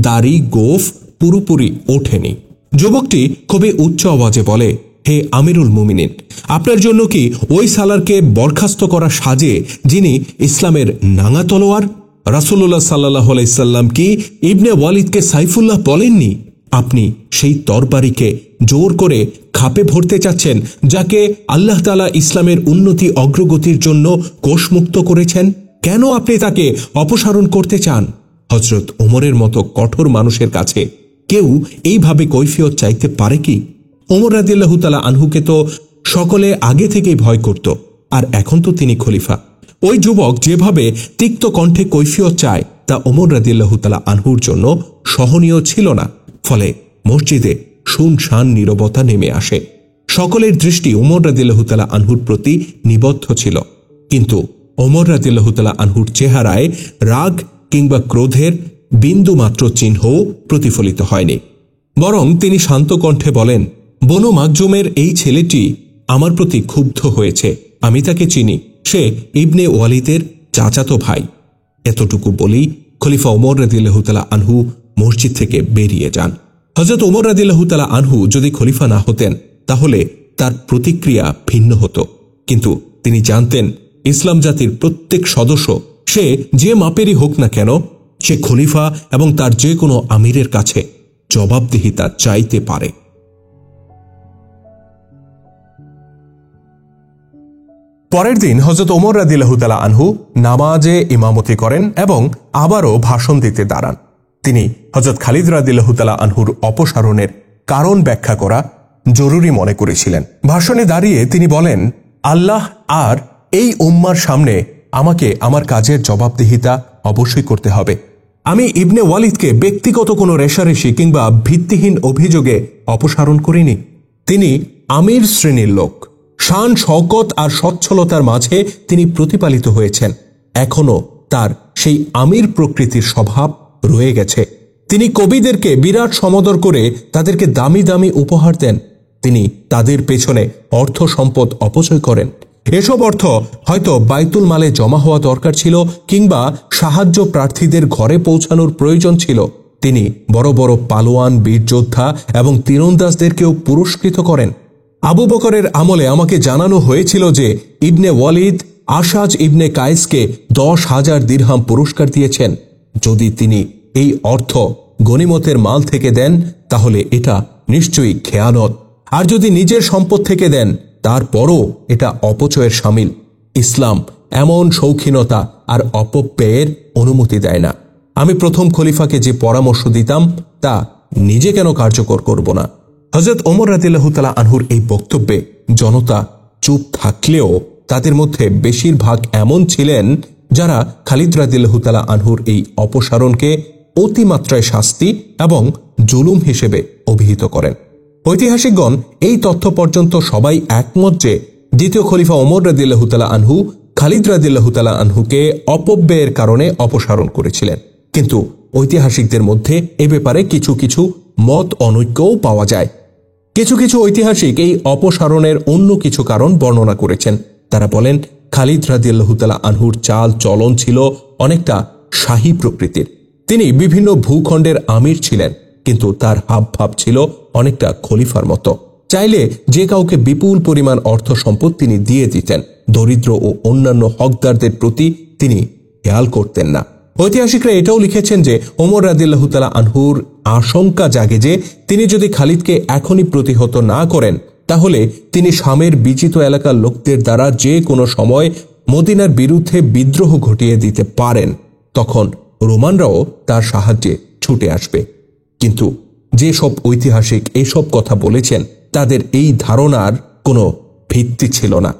দাড়ি গোঁফ পুরোপুরি ওঠেনি। যুবকটি খুবই উচ্চ আওয়াজে বলে, হে আমিরুল মুমিনিন, আপনার জন্য কি ওই সালারকে বরখাস্ত করা সাজে যিনি ইসলামের নাঙা তলোয়ার? রাসূলুল্লাহ সাল্লাল্লাহু আলাইহি সাল্লাম কি ইবনে ওয়ালিদকে সাইফুল্লাহ বলেননি? আপনি সেই তরবারিকে জোর করে খাপে ভরতে চাচ্ছেন যাকে আল্লাহ তাআলা ইসলামের উন্নতি অগ্রগতির জন্য কোষমুক্ত করেছেন। কেন আপনি তাকে অপসারণ করতে চান? হযরত ওমরের মতো কঠোর মানুষের কাছে কেউ এইভাবে কৈফিয়ত চাইতে পারে কি? ওমর রাদিয়াল্লাহু তাআলা আনহুকে তো সকলে আগে থেকেই ভয় করত, আর এখন তো তিনি খলিফা। ওই যুবক যেভাবে তিক্ত কণ্ঠে কৈফিয়ত চায় তা ওমর রাদিয়াল্লাহু তাআলা আনহুর জন্য সহনীয় ছিল না। ফলে মসজিদে শুনশান নীরবতা নেমে আসে। সকলের দৃষ্টি ওমর রাদিয়াল্লাহু তাআলা আনহুর প্রতি নিবদ্ধ ছিল, কিন্তু ওমর রাদিয়াল্লাহু তাআলা আনহুর চেহারায় রাগ কিংবা ক্রোধের বিন্দুমাত্র চিহ্নও প্রতিফলিত হয়নি। বরং তিনি শান্ত কণ্ঠে বলেন, বনু মাকজুমের এই ছেলেটি আমার প্রতি ক্ষুব্ধ হয়েছে। আমি তাকে চিনি, সে ইবনে ওয়ালিদের চাচাতো ভাই। এতটুকু বলেই খলিফা ওমর রাদিয়াল্লাহু তাআলা আনহু মসজিদ থেকে বেরিয়ে যান। হযরত ওমর রাদিয়াল্লাহু তাআলা আনহু যদি খলিফা না হতেন তাহলে তার প্রতিক্রিয়া ভিন্ন হতো। কিন্তু তিনি জানতেন ইসলাম জাতির প্রত্যেক সদস্য, সে যে মাপেরই হোক না কেন, সে খলিফা এবং তার যে কোনো আমিরের কাছে জবাবদিহিতা চাইতে পারে। পরের দিন হযরত ওমর রাদিয়াল্লাহু তাআলা আনহু নামাজে ইমামতি করেন এবং আবারও ভাষণ দিতে দাঁড়ান। তিনি হযরত খালিদ রাদিয়াল্লাহু তাআলা আনহুর অপসারণের কারণ ব্যাখ্যা করা জরুরি মনে করেছিলেন। ভাষণে দাঁড়িয়ে তিনি বলেন, আল্লাহ আর এই উম্মার সামনে আমাকে আমার কাজের জবাবদিহিতা অবশ্যই করতে হবে। আমি ইবনে ওয়ালিদকে ব্যক্তিগত কোনো রেষারেষি কিংবা ভিত্তিহীন অভিযোগে অপসারণ করিনি। তিনি আমির শ্রেণীর লোক। শান শওকত আর সচ্ছলতার মাঝে তিনি প্রতিপালিত হয়েছেন। এখনো তার সেই আমির প্রকৃতির স্বভাব রয়ে গেছে। তিনি কবিদেরকে বিরাট সমদর করে তাদেরকে দামি দামি উপহার দেন। তিনি তাদের পেছনে অর্থ সম্পদ অপচয় করেন। এসব অর্থ হয়তো বাইতুল মালে জমা হওয়া দরকার ছিল কিংবা সাহায্য প্রার্থীদের ঘরে পৌঁছানোর প্রয়োজন ছিল। তিনি বড় বড় পালোয়ান, বীরযোদ্ধা এবং তীরন্দাজদেরকেও পুরস্কৃত করেন। আবু বকরের আমলে আমাকে জানানো হয়েছিল যে ইবনে ওয়ালিদ আশাজ ইবনে কায়েসকে 10,000 দিরহাম পুরস্কার দিয়েছেন। যদি তিনি এই অর্থ গনিমতের মাল থেকে দেন তাহলে এটা নিশ্চয়ই খেয়ানত, আর যদি নিজের সম্পদ থেকে দেন তারপরও এটা অপচয়ের শামিল। ইসলাম এমন শৌখিনতা আর অপব্যয়ের অনুমতি দেয় না। আমি প্রথম খলিফাকে যে পরামর্শ দিতাম তা নিজে কেন কার্যকর করব না? হযরত ওমর রাদিয়াল্লাহু তাআলা আনহুর এই বক্তব্যে জনতা চুপ থাকলেও তাদের মধ্যে বেশিরভাগ এমন ছিলেন যারা খালিদ রাদিয়াল্লাহু তাআলা আনহুর এই অপসারণকে অতিমাত্রায় শাস্তি এবং জুলুম হিসেবে অভিহিত করেন। ঐতিহাসিকগণ এই তথ্য পর্যন্ত সবাই একমত যে দ্বিতীয় খলিফা ওমর রাদিয়াল্লাহু তাআলা আনহু খালিদ রাদিয়াল্লাহু তাআলা আনহুকে অপব্যয়ের কারণে অপসারণ করেছিলেন। কিন্তু ঐতিহাসিকদের মধ্যে এ ব্যাপারে কিছু কিছু মত অনৈক্যও পাওয়া যায়। কিছু কিছু ঐতিহাসিক এই অপসারণের অন্য কিছু কারণ বর্ণনা করেছেন। তারা বলেন, খালিদ রাদিয়াল্লাহু তাআলা আনহুর চাল চলন ছিল অনেকটা শাহী প্রকৃতির। তিনি বিভিন্ন ভূখণ্ডের আমির ছিলেন, কিন্তু তার হাবভাব ছিল অনেকটা খলিফার মতো। চাইলে যে কাউকে বিপুল পরিমাণ অর্থ সম্পদ তিনি দিয়ে দিতেন। দরিদ্র ও অন্যান্য হকদারদের প্রতি তিনি খেয়াল করতেন না। ঐতিহাসিকরা এটাও লিখেছেন যে ওমর রাদিয়াল্লাহু তাআলা আনহুর আশঙ্কা জাগে যে তিনি যদি খালিদকে এখনই প্রতিহত না করেন তাহলে তিনি শামের বিজিত এলাকার লোকদের দ্বারা যে কোনো সময় মদিনার বিরুদ্ধে বিদ্রোহ ঘটিয়ে দিতে পারেন। তখন রোমানরাও তার সাহায্যে ছুটে আসবে। কিন্তু যেসব ঐতিহাসিক এইসব কথা বলেছেন তাদের এই ধারণার কোনো ভিত্তি ছিল না।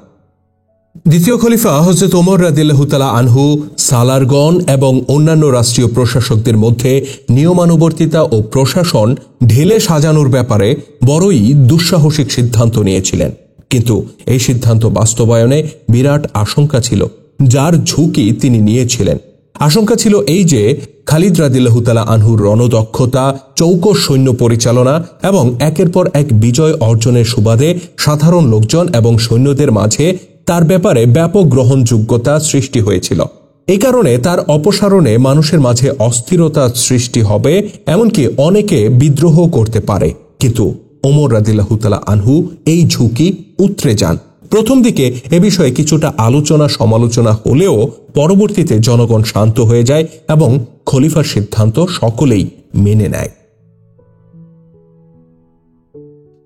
দ্বিতীয় খলিফা হযরত ওমর রাদিয়াল্লাহু তাআলা আনহু সালারগণ এবং অন্যান্য রাষ্ট্রীয় প্রশাসকদের মধ্যে নিয়মানুবর্তিতা ও প্রশাসন ঢেলে সাজানোর ব্যাপারে বড়ই দুঃসাহসিক সিদ্ধান্ত নিয়েছিলেন। কিন্তু এই সিদ্ধান্ত বাস্তবায়নে বিরাট আশঙ্কা ছিল, যার ঝুঁকি তিনি নিয়েছিলেন। আশঙ্কা ছিল এই যে খালিদ রাদিয়াল্লাহু তাআলা আনহুর রণদক্ষতা, চৌকস সৈন্য পরিচালনা এবং একের পর এক বিজয় অর্জনের সুবাদে সাধারণ লোকজন এবং সৈন্যদের মাঝে তার ব্যাপারে ব্যাপক গ্রহণযোগ্যতা সৃষ্টি হয়েছিল। এই কারণে তার অপসারণে মানুষের মাঝে অস্থিরতা সৃষ্টি হবে, এমনকি অনেকে বিদ্রোহ করতে পারে। কিন্তু ওমর রাদিয়াল্লাহু তাআলা আনহু এই ঝুঁকি উতরে যান। প্রথম দিকে এ বিষয়ে কিছুটা আলোচনা সমালোচনা হলেও পরবর্তীতে জনগণ শান্ত হয়ে যায় এবং খলিফার সিদ্ধান্ত সকলেই মেনে নেয়।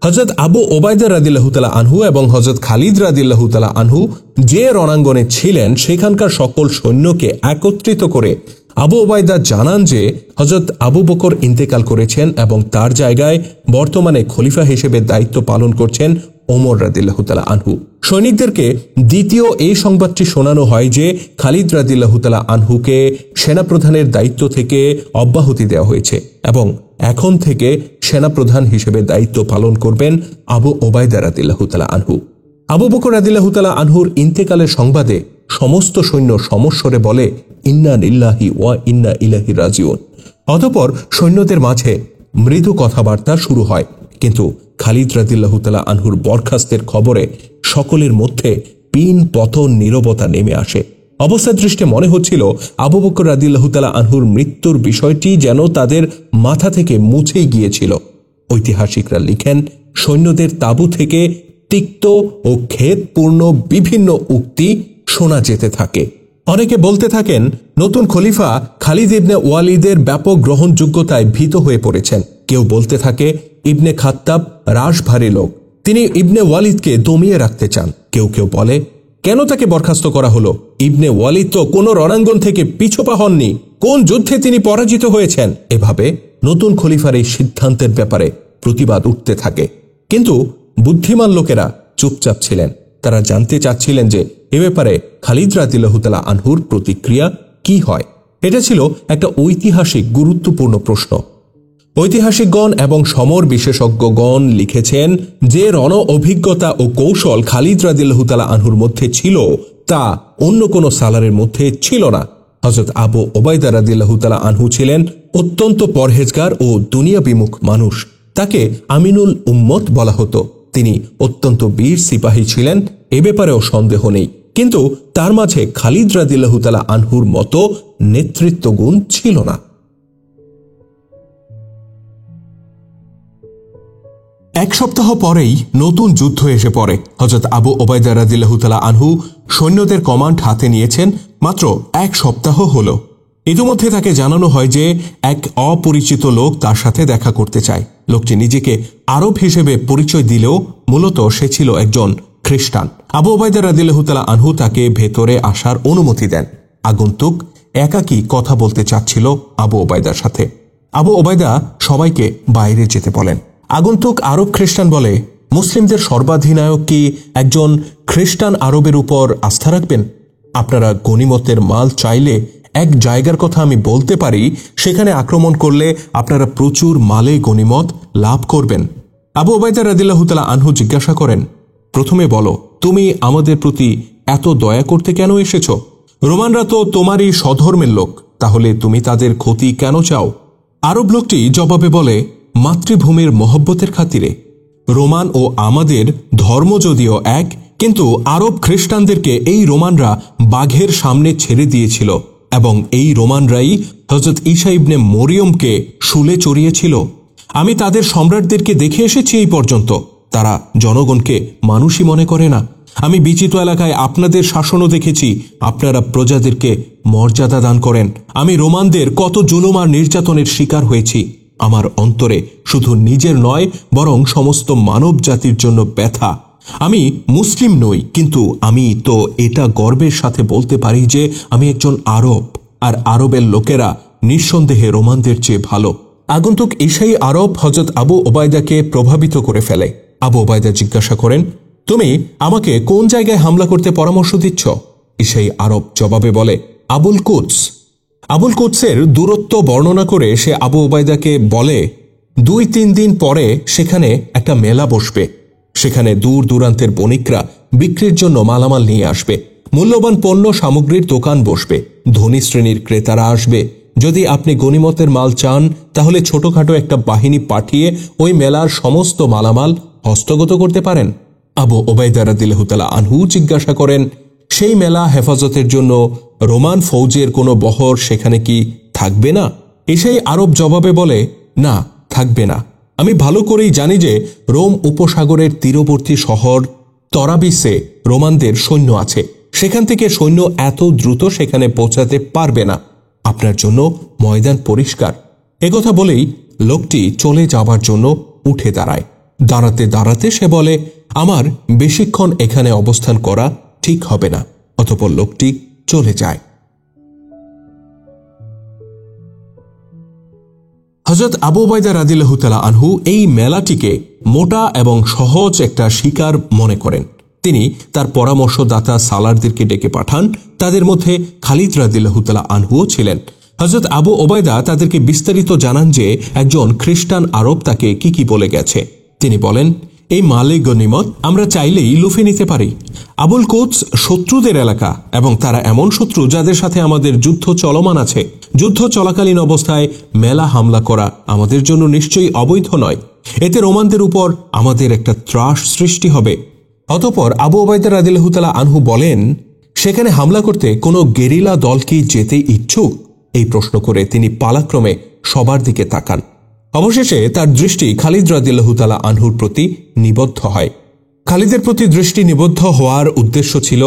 হযরত আবু ওবায়দা রাদিয়াল্লাহু তাআলা আনহু এবং হযরত খালিদ রাদিয়াল্লাহু তাআলা আনহু যে রণাঙ্গনে ছিলেন সেখানকার সকল সৈন্যকে একত্রিত করে আবু ওবায়দা জানান যে হযরত আবু বকর ইন্তেকাল করেছেন এবং তার জায়গায় বর্তমানে খলিফা হিসেবে দায়িত্ব পালন করছেন ওমর রাদিয়াল্লাহু তাআলা আনহু। সৈনিকদেরকে দ্বিতীয় এই সংবাদটি শোনানো হয় যে খালিদ রাদিয়াল্লাহু তাআলা আনহুকে সেনাপ্রধানের দায়িত্ব থেকে অব্যাহতি দেওয়া হয়েছে এবং এখন থেকে সেনাপ্রধান হিসেবে দায়িত্ব পালন করবেন আবু ওবায়দা রাদিয়াল্লাহু তাআলা আনহু। আবু বকর রাদিয়াল্লাহু তাআলা আনহুর ইন্তেকালের সংবাদে সমস্ত সৈন্য সমস্বরে বলে, ইন্না লিল্লাহি ওয়া ইন্না ইলাইহি রাজিউন। অতঃপর সৈন্যদের মাঝে মৃদু কথাবার্তা শুরু হয়, কিন্তু খালিদ রাদিয়াল্লাহু তাআলা আনহুর বরখাস্তের খবরে সকলের মধ্যে পিন পতন নীরবতা নেমে আসে। অবস্থার দৃষ্টে মনে হচ্ছিল আবু বকর রাদিয়াল্লাহু তাআলা আনহুর মৃত্যুর বিষয়টি যেন তাদের মাথা থেকে মুছেই গিয়েছিল। ঐতিহাসিকরা লিখেন, সৈন্যদের তাঁবু থেকে তিক্ত ও খেদপূর্ণ বিভিন্ন উক্তি শোনা যেতে থাকে। অনেকে বলতে থাকেন, নতুন খলিফা খালিদ ইবনে ওয়ালিদের ব্যাপক গ্রহণযোগ্যতায় ভীত হয়ে পড়েছেন। কেউ বলতে থাকে, ইবনে খাত্তাব রাশভারী লোক, তিনি ইবনে ওয়ালিদকে দমিয়ে রাখতে চান। কেউ কেউ বলে, কেন তাকে বরখাস্ত করা হলো? ইবনে ওয়ালিদ তো কোনো রণাঙ্গন থেকে পিছপা হননি, কোন যুদ্ধে তিনি পরাজিত হয়েছেন? এভাবে নতুন খলিফার এই সিদ্ধান্তের ব্যাপারে প্রতিবাদ উঠতে থাকে। কিন্তু বুদ্ধিমান লোকেরা চুপচাপ ছিলেন। তারা জানতে চাচ্ছিলেন যে এ ব্যাপারে খালিদ রাদিয়াল্লাহু তাআলা আনহুর প্রতিক্রিয়া কি হয়। এটা ছিল একটা ঐতিহাসিক গুরুত্বপূর্ণ প্রশ্ন। ঐতিহাসিকগণ এবং সমর বিশেষজ্ঞগণ লিখেছেন যে রণ অভিজ্ঞতা ও কৌশল খালিদ রাদিয়াল্লাহু তাআলা আনহুর মধ্যে ছিল তা অন্য কোনো সালারের মধ্যে ছিল না। হযরত আবু ওবায়দা রাদিয়াল্লাহু তাআলা আনহু ছিলেন অত্যন্ত পরহেজগার ও দুনিয়া বিমুখ মানুষ। তাকে আমিনুল উম্মত বলা হতো। তিনি অত্যন্ত বীর সিপাহী ছিলেন, এ ব্যাপারেও সন্দেহ নেই। কিন্তু তার মাঝে খালিদ রাদিয়াল্লাহু তাআলা আনহুর মতো নেতৃত্ব গুণ ছিল না। এক সপ্তাহ পরেই নতুন যুদ্ধ এসে পড়ে। হযরত আবু ওবায়দা রাদিয়াল্লাহু তাআলা আনহু সৈন্যদের কমান্ড হাতে নিয়েছেন মাত্র এক সপ্তাহ হলো। ইতিমধ্যে তাকে জানানো হয় যে এক অপরিচিত লোক তার সাথে দেখা করতে চায়। লোকটি নিজেকে আরব হিসেবে পরিচয় দিলেও মূলত সে ছিল একজন খ্রিস্টান। আবু ওবায়দা রাদিয়াল্লাহু তাআলা আনহু তাকে ভেতরে আসার অনুমতি দেন। আগন্তুক একাকী কথা বলতে চাচ্ছিল আবু ওবায়দার সাথে। আবু ওবায়দা সবাইকে বাইরে যেতে বলেন। আগন্তুক আরব খ্রিস্টান বলে, মুসলিমদের সর্বাধিনায়ক কি একজন খ্রিস্টান আরবের উপর আস্থা রাখবেন? আপনারা গনিমতের মাল চাইলে এক জায়গার কথা আমি বলতে পারি, সেখানে আক্রমণ করলে আপনারা প্রচুর মালে গনিমত লাভ করবেন। আবু ওবায়দা রাদিয়াল্লাহু তাআলা আনহু জিজ্ঞাসা করেন, প্রথমে বলো, তুমি আমাদের প্রতি এত দয়া করতে কেন এসেছ? রোমানরা তো তোমারই স্বধর্মের লোক, তাহলে তুমি তাদের ক্ষতি কেন চাও? আরব লোকটি জবাবে বলে, মাতৃভূমির মহব্বতের খাতিরে। রোমান ও আমাদের ধর্ম যদিও এক, কিন্তু আরব খ্রিস্টানদেরকে এই রোমানরা বাঘের সামনে ছেড়ে দিয়েছিল এবং এই রোমানরাই হযরত ঈসা ইবনে মরিয়মকে শুলে চড়িয়েছিল। আমি তাদের সম্রাটদেরকে দেখে এসেছি এই পর্যন্ত, তারা জনগণকে মানুষই মনে করে না। আমি বিচিত এলাকায় আপনাদের শাসনও দেখেছি, আপনারা প্রজাদেরকে মর্যাদা দান করেন। আমি রোমানদের কত জুলুম আর নির্যাতনের শিকার হয়েছি। আমার অন্তরে শুধু নিজের নয়, বরং সমস্ত মানব জাতির জন্য ব্যথা। আমি মুসলিম নই, কিন্তু আমি তো এটা গর্বের সাথে বলতে পারি যে আমি একজন আরব, আর আরবের লোকেরা নিঃসন্দেহে রোমানদের চেয়ে ভালো। আগন্তুক ঈসাই আরব হযরত আবু ওবায়দাকে প্রভাবিত করে ফেলে। আবু ওবায়দা জিজ্ঞাসা করেন, তুমি আমাকে কোন জায়গায় হামলা করতে পরামর্শ দিচ্ছ? ঈসাই আরব জবাবে বলে, আবুল কুদস। আবুল কুদসের দূরত্ব বর্ণনা করে সে আবু ওবায়দাকে বলে, 2-3 দিন পরে সেখানে একটা মেলা বসবে। সেখানে দূর দূরান্তের বণিকরা বিক্রির জন্য মালামাল নিয়ে আসবে। মূল্যবান পণ্য সামগ্রীর দোকান বসবে। ধনী শ্রেণীর ক্রেতারা আসবে। যদি আপনি গনিমতের মাল চান, তাহলে ছোটখাটো একটা বাহিনী পাঠিয়ে ওই মেলার সমস্ত মালামাল হস্তগত করতে পারেন। আবু ওবায়দা রাদিয়াল্লাহু তাআলা আনহু জিজ্ঞাসা করেন, সেই মেলা হেফাজতের জন্য রোমান ফৌজের কোনো বহর সেখানে কি থাকবে না? এসেই আরব জবাবে বলে, না, থাকবে না। আমি ভালো করেই জানি যে রোম উপসাগরের তীরবর্তী শহর তরাবিসে রোমানদের সৈন্য আছে। সেখান থেকে সৈন্য এত দ্রুত সেখানে পৌঁছাতে পারবে না। আপনার জন্য ময়দান পরিষ্কার। একথা বলেই লোকটি চলে যাবার জন্য উঠে দাঁড়ায়। দাঁড়াতে দাঁড়াতে সে বলে, আমার বেশিক্ষণ এখানে অবস্থান করা ঠিক হবে না। অতঃপর লোকটি চলে যায়। হযরত আবু ওবায়দা রাদিয়াল্লাহু তাআলা আনহু এই মেলাটিকে মোটা এবং সহজ একটা শিকার মনে করেন। তিনি তার পরামর্শদাতা সালারদেরকে ডেকে পাঠান। তাদের মধ্যে খালিদ রাদিয়াল্লাহু তাআলা আনহুও ছিলেন। হযরত আবু ওবায়দা তাদেরকে বিস্তারিত জানান যে একজন খ্রিস্টান আরব তাকে কি বলে গেছে। তিনি বলেন, এই মালে গনিমত আমরা চাইলেই লুফে নিতে পারি। আবুল কুদস শত্রুদের এলাকা এবং তারা এমন শত্রু যাদের সাথে আমাদের যুদ্ধ চলমান আছে। যুদ্ধ চলাকালীন অবস্থায় মেলা হামলা করা আমাদের জন্য নিশ্চয়ই অবৈধ নয়। এতে রোমানদের উপর আমাদের একটা ত্রাস সৃষ্টি হবে। অতঃপর আবু ওবায়দা রাদিয়াল্লাহু তাআলা আনহু বলেন, সেখানে হামলা করতে কোনো গেরিলা দল কি যেতে ইচ্ছুক? এই প্রশ্ন করে তিনি পালাক্রমে সবার দিকে তাকান। অবশেষে তার দৃষ্টি খালিদ রাদিয়াল্লাহু তাআলা আনহুর প্রতি নিবদ্ধ হয়। খালিদের প্রতি দৃষ্টি নিবদ্ধ হওয়ার উদ্দেশ্য ছিল,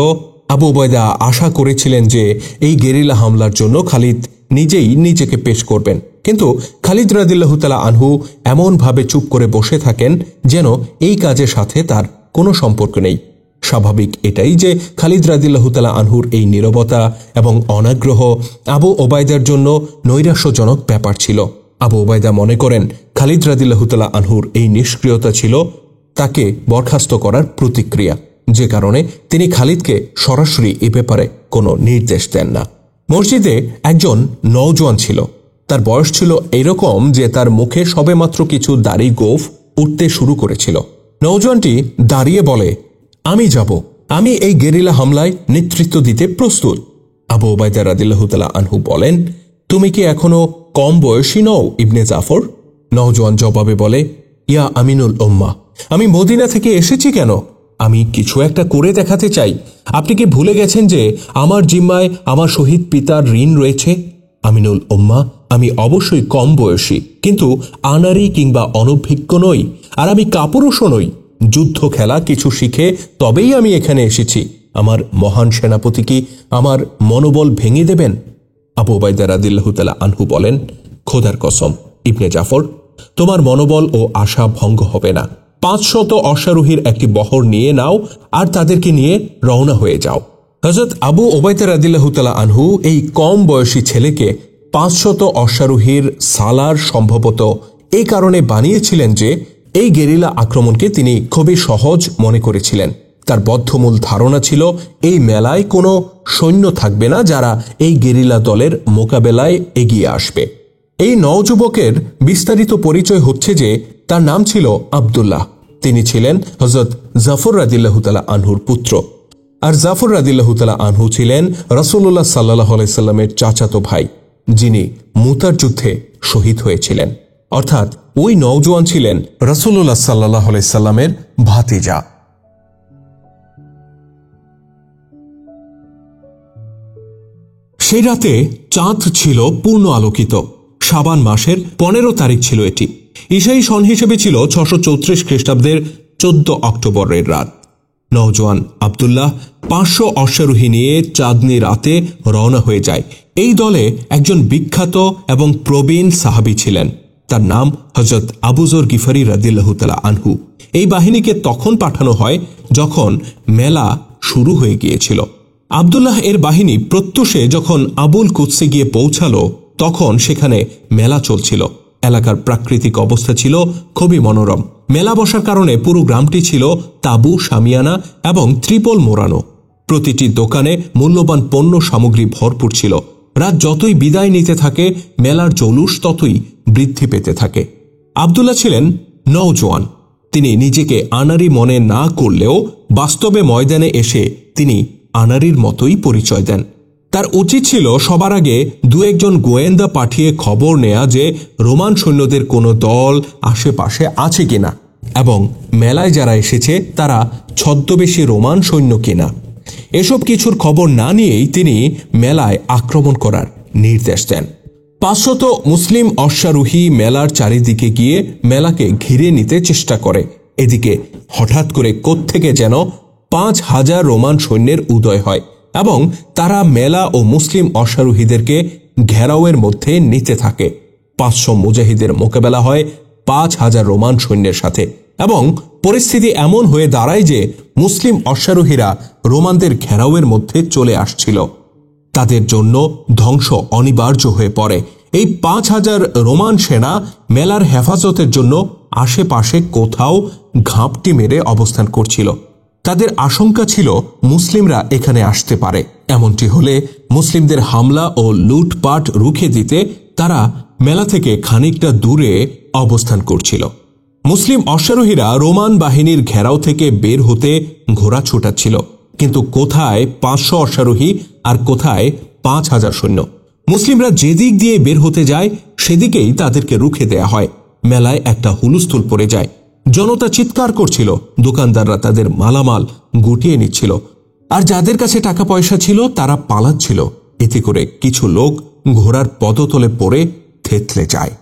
আবু ওবায়দা আশা করেছিলেন যে এই গেরিলা হামলার জন্য খালিদ নিজেই নিজেকে পেশ করবেন। কিন্তু খালিদ রাদিয়াল্লাহু তাআলা আনহু এমনভাবে চুপ করে বসে থাকেন যেন এই কাজের সাথে তার কোনো সম্পর্ক নেই। স্বাভাবিক এটাই যে খালিদ রাদিয়াল্লাহু তাআলা আনহুর এই নীরবতা এবং অনাগ্রহ আবু ওবায়দার জন্য নৈরাশ্যজনক ব্যাপার ছিল। আবু ওবায়দা মনে করেন খালিদ রাদিয়াল্লাহু তাআলা আনহুর এই নিষ্ক্রিয়তা ছিল তাকে বরখাস্ত করার প্রতিক্রিয়া, যে কারণে তিনি খালিদকে সরাসরি এ ব্যাপারে কোনো নির্দেশ দেন না। মসজিদে একজন নওজোয়ান ছিল। তার বয়স ছিল এরকম যে তার মুখে সবেমাত্র কিছু দাড়ি গোঁফ উঠতে শুরু করেছিল। নওজোয়ানটি দাঁড়িয়ে বলে, আমি যাব, আমি এই গেরিলা হামলায় নেতৃত্ব দিতে প্রস্তুত। আবু ওবায়দা রাদিয়াল্লাহু তাআলা আনহু বলেন, তুমি কি এখনো কম বয়সী নও ইবনে জাফর? নওজোয়ান জবাবে বলে, ইয়া আমিনুল উম্মাহ, আমি মদিনা থেকে এসেছি কেন? আমি কিছু একটা করে দেখাতে চাই। আপনি কি ভুলে গেছেন যে আমার জিম্মায় আমার শহীদ পিতার ঋণ রয়েছে? আমিনুল উম্মাহ, আমি অবশ্যই কম বয়সী, কিন্তু আনারি কিংবা অনভিজ্ঞ নই, আর আমি কাপুরুষও নই। যুদ্ধ খেলা কিছু শিখে তবেই আমি এখানে এসেছি। আমার মহান সেনাপতি কি আমার মনোবল ভেঙে দেবেন? আবু ওবায়দা রাদিয়াল্লাহু তাআলা আনহু বলেন, খোদার কসম ইবনে জাফর, তোমার মনোবল ও আশা ভঙ্গ হবে না। 500 অশ্বারোহীর একটি বহর নিয়ে নাও আর তাদেরকে নিয়ে রওনা হয়ে যাও। হযরত আবু ওবায়দা রাদিয়াল্লাহু তাআলা আনহু এই কম বয়সী ছেলেকে 500 অশ্বারোহীর সালার সম্ভবত এই কারণে বানিয়েছিলেন যে এই গেরিলা আক্রমণকে তিনি খুবই সহজ মনে করেছিলেন। তার বদ্ধমূল ধারণা ছিল এই মেলায় কোনো সৈন্য থাকবে না যারা এই গেরিলা দলের মোকাবেলায় এগিয়ে আসবে। এই নওযুবকের বিস্তারিত পরিচয় হচ্ছে যে তার নাম ছিল আব্দুল্লাহ। তিনি ছিলেন হযরত জাফর রাদিয়াল্লাহু তাআলা আনহুর পুত্র। আর জাফর রাদিয়াল্লাহু তাআলা আনহু ছিলেন রাসূলুল্লাহ সাল্লাল্লাহু আলাইহি সাল্লামের চাচাতো ভাই, যিনি মুতার যুদ্ধে শহীদ হয়েছিলেন। অর্থাৎ ওই নওজোয়ান ছিলেন রাসূলুল্লাহ সাল্লাল্লাহু আলাইহি সাল্লামের ভাতিজা। সেই রাতে চাঁদ ছিল পূর্ণ আলোকিত। শাবান মাসের 15 তারিখ ছিল এটি। ঈশাই সন হিসেবে ছিল 634 খ্রিস্টাব্দের 14 অক্টোবরের রাত। নওজোয়ান আব্দুল্লাহ 500 অশ্বারোহী নিয়ে চাঁদনি রাতে রওনা হয়ে যায়। এই দলে একজন বিখ্যাত এবং প্রবীণ সাহাবী ছিলেন। তার নাম হযরত আবু যর গিফারি রাদিয়াল্লাহু তাআলা আনহু। এই বাহিনীকে তখন পাঠানো হয় যখন মেলা শুরু হয়ে গিয়েছিল। আব্দুল্লাহ এর বাহিনী প্রত্যুষে যখন আবুল কুদসে গিয়ে পৌঁছালো তখন সেখানে মেলা চলছিল। এলাকার প্রাকৃতিক অবস্থা ছিল খুবই মনোরম। মেলা বসার কারণে পুরো গ্রামটি ছিল তাঁবু, শামিয়ানা এবং ত্রিপল মোড়ানো। প্রতিটি দোকানে মূল্যবান পণ্য সামগ্রী ভরপুর ছিল। রাত যতই বিদায় নিতে থাকে মেলার জৌলুস ততই বৃদ্ধি পেতে থাকে। আব্দুল্লাহ ছিলেন নওজোয়ান। তিনি নিজেকে আনারি মনে না করলেও বাস্তবে ময়দানে এসে তিনি আনারির মতোই পরিচয় দেন। তার উচিত ছিল সবার আগে দু একজন গোয়েন্দা পাঠিয়ে খবর নেয়া যে রোমান সৈন্যদের কোনো দল আশেপাশে আছে কিনা এবং মেলায় যারা এসেছে তারা ছদ্মবেশী রোমান সৈন্য কিনা। এসব কিছুর খবর না নিয়েই তিনি মেলায় আক্রমণ করার নির্দেশ দেন। 500 মুসলিম অশ্বারোহী মেলার চারিদিকে গিয়ে মেলাকে ঘিরে নিতে চেষ্টা করে। এদিকে হঠাৎ করে কোত্থেকে যেন 5000 রোমান সৈন্যের উদয় হয় এবং তারা মেলা ও মুসলিম অশ্বারোহীদেরকে ঘেরাওয়ের মধ্যে নিতে থাকে। 500 মুজাহিদের মোকাবেলা হয় 5000 রোমান সৈন্যের সাথে এবং পরিস্থিতি এমন হয়ে দাঁড়ায় যে মুসলিম অশ্বারোহীরা রোমানদের ঘেরাওয়ের মধ্যে চলে আসছিল। তাদের জন্য ধ্বংস অনিবার্য হয়ে পড়ে। এই 5000 রোমান সেনা মেলার হেফাজতের জন্য আশেপাশে কোথাও ঘাপটি মেরে অবস্থান করছিল। তাদের আশঙ্কা ছিল মুসলিমরা এখানে আসতে পারে। এমনটি হলে মুসলিমদের হামলা ও লুটপাট রুখে দিতে তারা মেলা থেকে খানিকটা দূরে অবস্থান করছিল। মুসলিম অশ্বারোহীরা রোমান বাহিনীর ঘেরাও থেকে বের হতে ঘোড়া ছোটাচ্ছিল, কিন্তু কোথায় 500 অশ্বারোহী আর কোথায় 5000 সৈন্য। মুসলিমরা যেদিক দিয়ে বের হতে যায় সেদিকেই তাদেরকে রুখে দেয়া হয়। মেলায় একটা হুলস্থুল পড়ে যায়। জনতা চিৎকার করছিল, দোকানদাররা তাদের মালামাল গুটিয়ে নিচ্ছিল, আর যাদের কাছে টাকা পয়সা ছিল তারা পালাচ্ছিল। এতে করে কিছু লোক ঘোড়ার পদতলে পড়ে থেতলে যায়।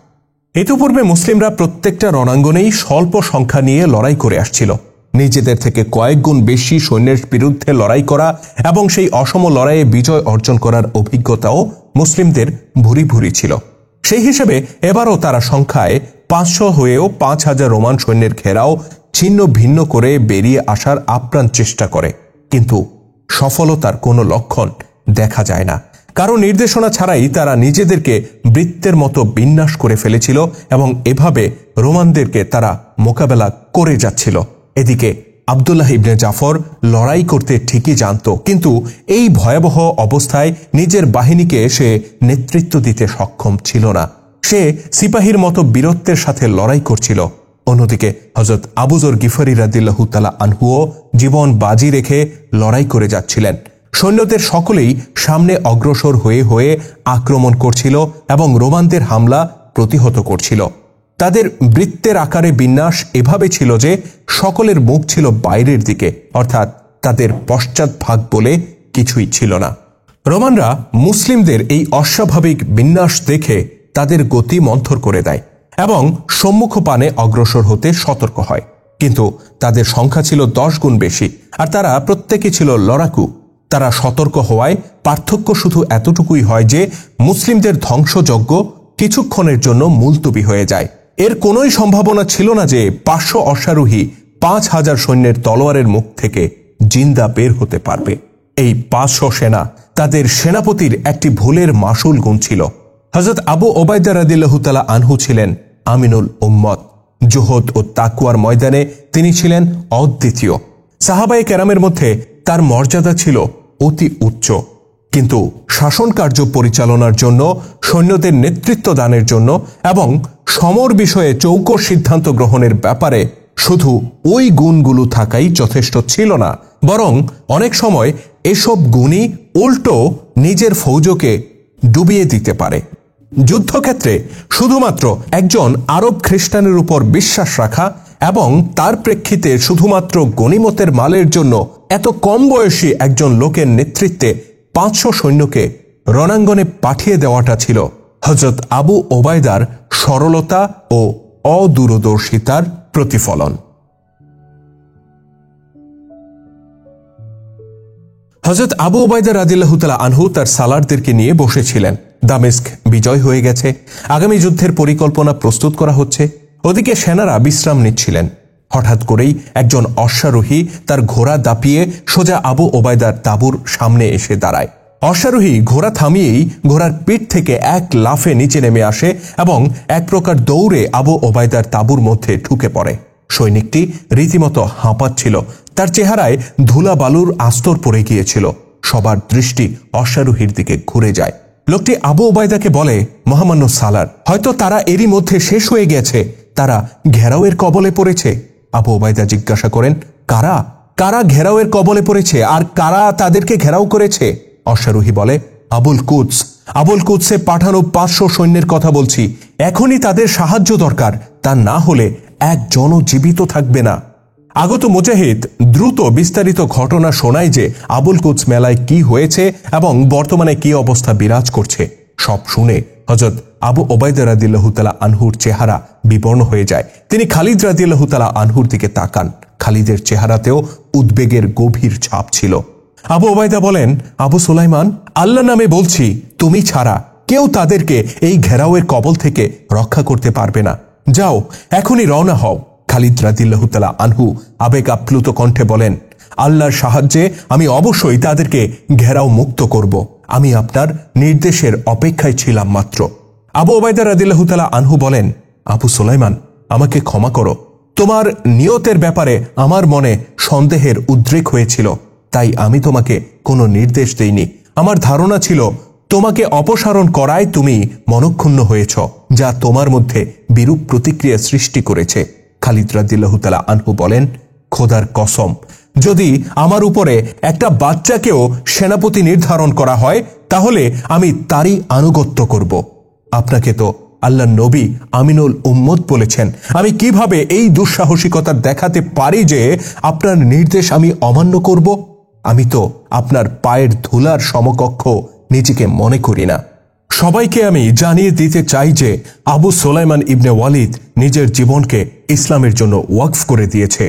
ইতিপূর্বে মুসলিমরা প্রত্যেকটা রণাঙ্গনেই স্বল্প সংখ্যা নিয়ে লড়াই করে আসছিল। নিজেদের থেকে কয়েক গুণ বেশি সৈন্যের বিরুদ্ধে লড়াই করা এবং সেই অসম লড়াইয়ে বিজয় অর্জন করার অভিজ্ঞতাও মুসলিমদের ভুরি ভুরি ছিল। সেই হিসেবে এবারও তারা সংখ্যায় 500 হয়েও 5000 রোমান সৈন্যের ঘেরাও ছিন্ন ভিন্ন করে বেরিয়ে আসার আপ্রাণ চেষ্টা করে, কিন্তু সফলতার কোনো লক্ষণ দেখা যায় না। কারো নির্দেশনা ছাড়াই তারা নিজেদেরকে বৃত্তের মতো বিন্যাস করে ফেলেছিল এবং এভাবে রোমানদেরকে তারা মোকাবেলা করে যাচ্ছিল। এদিকে আব্দুল্লাহ ইবনে জাফর লড়াই করতে ঠিকই জানত, কিন্তু এই ভয়াবহ অবস্থায় নিজের বাহিনীকে সে নেতৃত্ব দিতে সক্ষম ছিল না। সে সিপাহীর মতো বীরত্বের সাথে লড়াই করছিল। অন্যদিকে হযরত আবু যর গিফারী রাদিয়াল্লাহু তাআলা আনহুও জীবন বাজি রেখে লড়াই করে যাচ্ছিলেন। সৈন্যদের সকলেই সামনে অগ্রসর হয়ে হয়ে আক্রমণ করছিল এবং রোমানদের হামলা প্রতিহত করছিল। তাদের বৃত্তের আকারে বিন্যাস এভাবে ছিল যে সকলের মুখ ছিল বাইরের দিকে, অর্থাৎ তাদের পশ্চাৎভাগ বলে কিছুই ছিল না। রোমানরা মুসলিমদের এই অস্বাভাবিক বিন্যাস দেখে তাদের গতি মন্থর করে দেয় এবং সম্মুখপানে অগ্রসর হতে সতর্ক হয়। কিন্তু তাদের সংখ্যা ছিল 10 গুণ বেশি, আর তারা প্রত্যেকে ছিল লড়াকু। তারা সতর্ক হওয়ায় পার্থক্য শুধু এতটুকুই হয় যে মুসলিমদের ধ্বংসযজ্ঞ কিছুক্ষণের জন্য মুলতবি হয়ে যায়। এর কোনোই সম্ভাবনা ছিল না যে 500 অশ্বারোহী 5000 সৈন্যের তলোয়ারের মুখ থেকে জিন্দা বের হতে পারবে। এই 500 সেনা তাদের সেনাপতির একটি ভুলের মাসুল গুনছিল। হযরত আবু ওবায়দা রাদিয়াল্লাহু তাআলা আনহু ছিলেন আমিনুল উম্মত। জুহদ ও তাকওয়ার ময়দানে তিনি ছিলেন অদ্বিতীয়। সাহাবায়ে কেরামের মধ্যে তার মর্যাদা ছিল অতি উচ্চ, কিন্তু শাসন কার্য পরিচালনার জন্য, সৈন্যদের নেতৃত্ব দানের জন্য এবং সমর বিষয়ে চৌকস সিদ্ধান্ত গ্রহণের ব্যাপারে শুধু ওই গুণগুলো থাকাই যথেষ্ট ছিল না, বরং অনেক সময় এসব গুণই উল্টো নিজের ফৌজকে ডুবিয়ে দিতে পারে। যুদ্ধক্ষেত্রে শুধুমাত্র একজন আরব খ্রিস্টানের উপর বিশ্বাস রাখা এবং তার প্রেক্ষিতে শুধুমাত্র গনিমতের মালের জন্য এত কম বয়সী একজন লোকের নেতৃত্বে 500 সৈন্যকে রণাঙ্গনে পাঠিয়ে দেওয়াটা ছিল হযরত আবু ওবায়দার সরলতা ও অদূরদর্শিতার প্রতিফলন। হযরত আবু ওবায়দা রাদিয়াল্লাহু তাআলা আনহু তার সালারদেরকে নিয়ে বসেছিলেন। দামেস্ক বিজয় হয়ে গেছে, আগামী যুদ্ধের পরিকল্পনা প্রস্তুত করা হচ্ছে। ওদিকে সেনারা বিশ্রাম নিচ্ছিলেন। হঠাৎ করেই একজন অশ্বারোহী তার ঘোড়া দাপিয়ে সোজা আবু ওবায়দার তাঁবুর সামনে এসে দাঁড়ায়। অশ্বারোহী ঘোড়া থামিয়েই ঘোড়ার পিঠ থেকে এক লাফে নিচে নেমে আসে এবং এক প্রকার দৌড়ে আবু ওবায়দার তাঁবুর মধ্যে ঢুকে পড়ে। সৈনিকটি রীতিমতো হাঁপাচ্ছিল, তার চেহারায় ধুলা বালুর আস্তর পড়ে গিয়েছিল। সবার দৃষ্টি অশ্বারোহীর দিকে ঘুরে যায়। লোকটি আবু ওবায়দাকে বলে, মহামান্য সালার, হয়তো তারা এরই মধ্যে শেষ হয়ে গেছে, তারা ঘেরাওয়ের কবলে পড়েছে। আবু ওবায়দা জিজ্ঞাসা করেন, কারা কারা ঘেরাওয়ের কবলে পড়েছে আর কারা তাদেরকে ঘেরাও করেছে? অশ্বারোহী বলে, আবুল কুদসে পাঠানো 500 সৈন্যের কথা বলছি। এখনই তাদের সাহায্য দরকার, তা না হলে একজনও জীবিত থাকবে না। আগত মুজাহিদ দ্রুত বিস্তারিত ঘটনা শোনায় যে আবুল কুদস মেলায় কি হয়েছে এবং বর্তমানে কি অবস্থা বিরাজ করছে। সব শুনে হযরত আবু ওবায়দা রাদিয়াল্লাহু তাআলা আনহুর চেহারা বিবর্ণ হয়ে যায়। তিনি খালিদ রাদিয়াল্লাহু তাআলা আনহুর দিকে তাকান। খালিদের চেহারাতেও উদ্বেগের গভীর ছাপ ছিল। আবু ওবায়দা বলেন, আবু সুলাইমান, আল্লাহ নামে বলছি, তুমি ছাড়া কেউ তাদেরকে এই ঘেরাওয়ের কবল থেকে রক্ষা করতে পারবে না। যাও, এখনই রওনা হও। খালিদ রাদিয়াল্লাহু তাআলা আনহু আবেগ আপ্লুত কণ্ঠে বলেন, আল্লাহর সাহায্যে আমি অবশ্যই তাদেরকে ঘেরাও মুক্ত করব। আমি আপনার নির্দেশের অপেক্ষায় ছিলাম মাত্র। আবু ওবায়দা রাদিয়াল্লাহু তাআলা আনহু বলেন, আবু সুলাইমান, আমাকে ক্ষমা করো। তোমার নিয়তের ব্যাপারে আমার মনে সন্দেহের উদ্রেক হয়েছিল, তাই আমি তোমাকে কোনো নির্দেশ দেইনি। আমার ধারণা ছিল তোমাকে অপসারণ করায় তুমি মনক্ষুণ্ণ হয়েছ, যা তোমার মধ্যে বিরূপ প্রতিক্রিয়া সৃষ্টি করেছে। খালিদ রাদিয়াল্লাহু তাআলা আনহু বলেন, খোদার কসম, যদি আমার উপরে একটা বাচ্চাকেও সেনাপতি নির্ধারণ করা হয় তাহলে আমি তারই আনুগত্য করব। আপনাকে তো আল্লাহ নবী আমিনুল উম্মত বলেছেন। আমি কিভাবে এই দুঃসাহসিকতা দেখাতে পারি যে আপনার নির্দেশ আমি অমান্য করব? আমি তো আপনার পায়ের ধুলার সমকক্ষ নিজেকে মনে করি না। সবাইকে আমি জানিয়ে দিতে চাই যে আবু সুলাইমান ইবনে ওয়ালিদ নিজের জীবনকে ইসলামের জন্য ওয়াকফ করে দিয়েছে।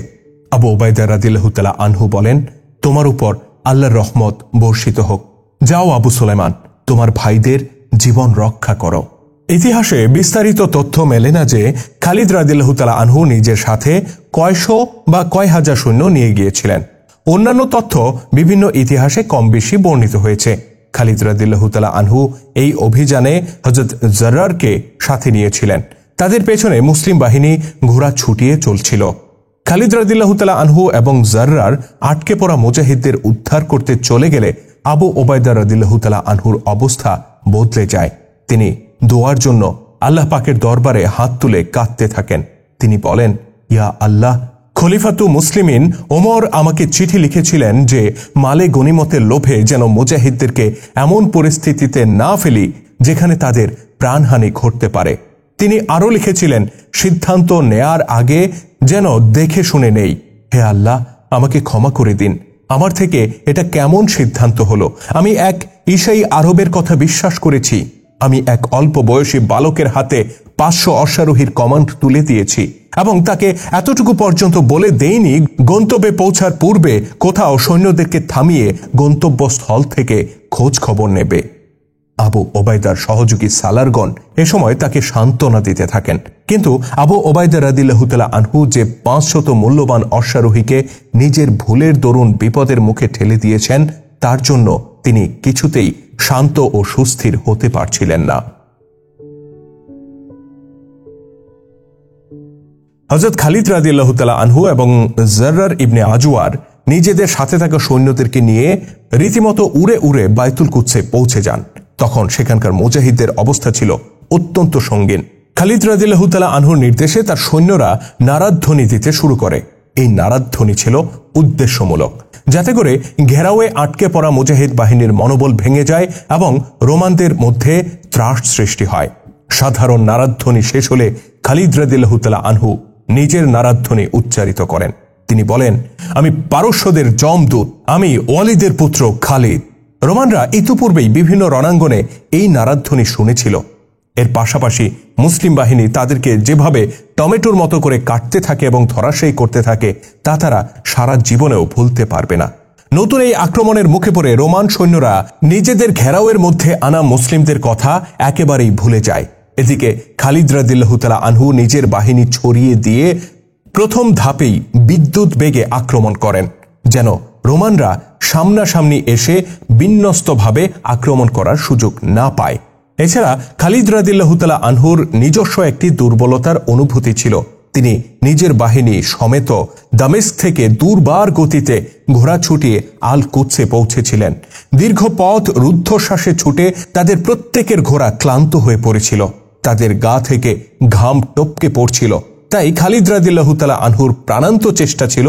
আবু ওবায়দা রাদিয়াল্লাহু তাআলা আনহু বলেন, তোমার উপর আল্লাহর রহমত বর্ষিত হোক। যাও আবু সুলাইমান, তোমার ভাইদের জীবন রক্ষা করো। ইতিহাসে বিস্তারিত তথ্য মেলে না যে খালিদ রাদিয়াল্লাহু তাআলা আনহু নিজের সাথে কয়শো বা কয় হাজার সৈন্য নিয়ে গিয়েছিলেন। অন্যান্য তথ্য বিভিন্ন ইতিহাসে কম বেশি বর্ণিত হয়েছে। খালিদ রাদিয়াল্লাহু তাআলা আনহু এই অভিযানে হযরত জাররারকে সাথে নিয়েছিলেন। তাদের পেছনে মুসলিম বাহিনী ঘোড়া ছুটিয়ে চলছিল। খালিদ রাদিয়াল্লাহু তাআলা আনহু এবং জাররার আটকে পড়া মুজাহিদদের উদ্ধার করতে চলে গেলে আবু ওবায়দা রাদিয়াল্লাহু তাআলা আনহুর অবস্থা বদলে যায়। তিনি দোয়ার জন্য আল্লাহ পাকের দরবারে হাত তুলে কাঁদতে থাকেন। তিনি বলেন, ইয়া আল্লাহ, খলিফাতু মুসলিমিন ওমর আমাকে চিঠি লিখেছিলেন যে মালে গনিমতের লোভে যেন মুজাহিদদেরকে এমন পরিস্থিতিতে না ফেলি যেখানে তাদের প্রাণহানি ঘটতে পারে। তিনি আরও লিখেছিলেন, সিদ্ধান্ত নেয়ার আগে যেন দেখে শুনে নেই। হে আল্লাহ, আমাকে ক্ষমা করে দিন। আমার থেকে এটা কেমন সিদ্ধান্ত হলো? আমি এক ঈসাই আরবের কথা বিশ্বাস করেছি। আমি এক অল্প বয়সী বালকের হাতে 500 অশ্বারোহীর কমান্ড তুলে দিয়েছি এবং তাকে এতটুকু পর্যন্ত বলে দেইনি গন্তব্যে পৌঁছার পূর্বে কোথাও সৈন্যদেরকে থামিয়ে গন্তব্যস্থল থেকে খোঁজ খবর নেবে। আবু ওবায়দার সহযোগী সালারগণ এ সময় তাকে সান্ত্বনা দিতে থাকেন, কিন্তু আবু ওবায়দা রাদিয়াল্লাহু তাআলা আনহু যে 500 মূল্যবান অশ্বারোহীকে নিজের ভুলের দরুন বিপদের মুখে ঠেলে দিয়েছেন তার জন্য তিনি কিছুতেই শান্ত ও সুস্থির হতে পারছিলেন না। হযরত খালিদ রাদিয়াল্লাহু তাআলা আনহু এবং জাররার ইবনে আজওয়ার নিজেদের সাথে থাকা সৈন্যদেরকে নিয়ে রীতিমতো উড়ে উড়ে বাইতুল কুদসে পৌঁছে যান। তখন সেখানকার মুজাহিদদের অবস্থা ছিল অত্যন্ত সঙ্গীন। খালিদ রাদিয়াল্লাহু তাআলা আনহুর নির্দেশে তার সৈন্যরা নারাধ্বনি দিতে শুরু করে। এই নারাধ্বনি ছিল উদ্দেশ্যমূলক, যাতে করে ঘেরাওয়ে আটকে পড়া মুজাহিদ বাহিনীর মনোবল ভেঙে যায় এবং রোমানদের মধ্যে ত্রাস সৃষ্টি হয়। সাধারণ নারাধ্বনি শেষ হলে খালিদ রাদিয়াল্লাহু তাআলা আনহু নিজের নারাধ্বনি উচ্চারিত করেন। তিনি বলেন, আমি পারস্যদের যমদূত, আমি ওয়ালিদের পুত্র খালিদ। রোমানরা ইতিপূর্বেই বিভিন্ন রণাঙ্গনে এই নারাধ্বনি শুনেছিল। এর পাশাপাশি মুসলিম বাহিনী তাদেরকে যেভাবে টমেটোর মতো করে কাটতে থাকে এবং ধরাশায়ী করতে থাকে তা তারা সারা জীবনেও ভুলতে পারবে না। নতুন এই আক্রমণের মুখে পড়ে রোমান সৈন্যরা নিজেদের ঘেরাওয়ের মধ্যে আনা মুসলিমদের কথা একেবারেই ভুলে যায়। এদিকে খালিদ রাদিয়াল্লাহু তাআলা আনহু নিজের বাহিনী ছড়িয়ে দিয়ে প্রথম ধাপেই বিদ্যুৎ বেগে আক্রমণ করেন, যেন রোমানরা সামনাসামনি এসে বিন্যস্তভাবে আক্রমণ করার সুযোগ না পায়। এছাড়া খালিদ রাদিয়াল্লাহু তাআলা আনহুর নিজস্ব একটি দুর্বলতার অনুভূতি ছিল। তিনি নিজের বাহিনী সমেত দামেস্ক থেকে দুর্বার গতিতে ঘোড়া ছুটিয়ে আল কুদসে পৌঁছেছিলেন। দীর্ঘ পথ রুদ্ধশ্বাসে ছুটে তাদের প্রত্যেকের ঘোড়া ক্লান্ত হয়ে পড়েছিল, তাদের গা থেকে ঘাম টপকে পড়ছিল। তাই খালিদ রাদিয়াল্লাহু তাআলা আনহুর প্রাণান্ত চেষ্টা ছিল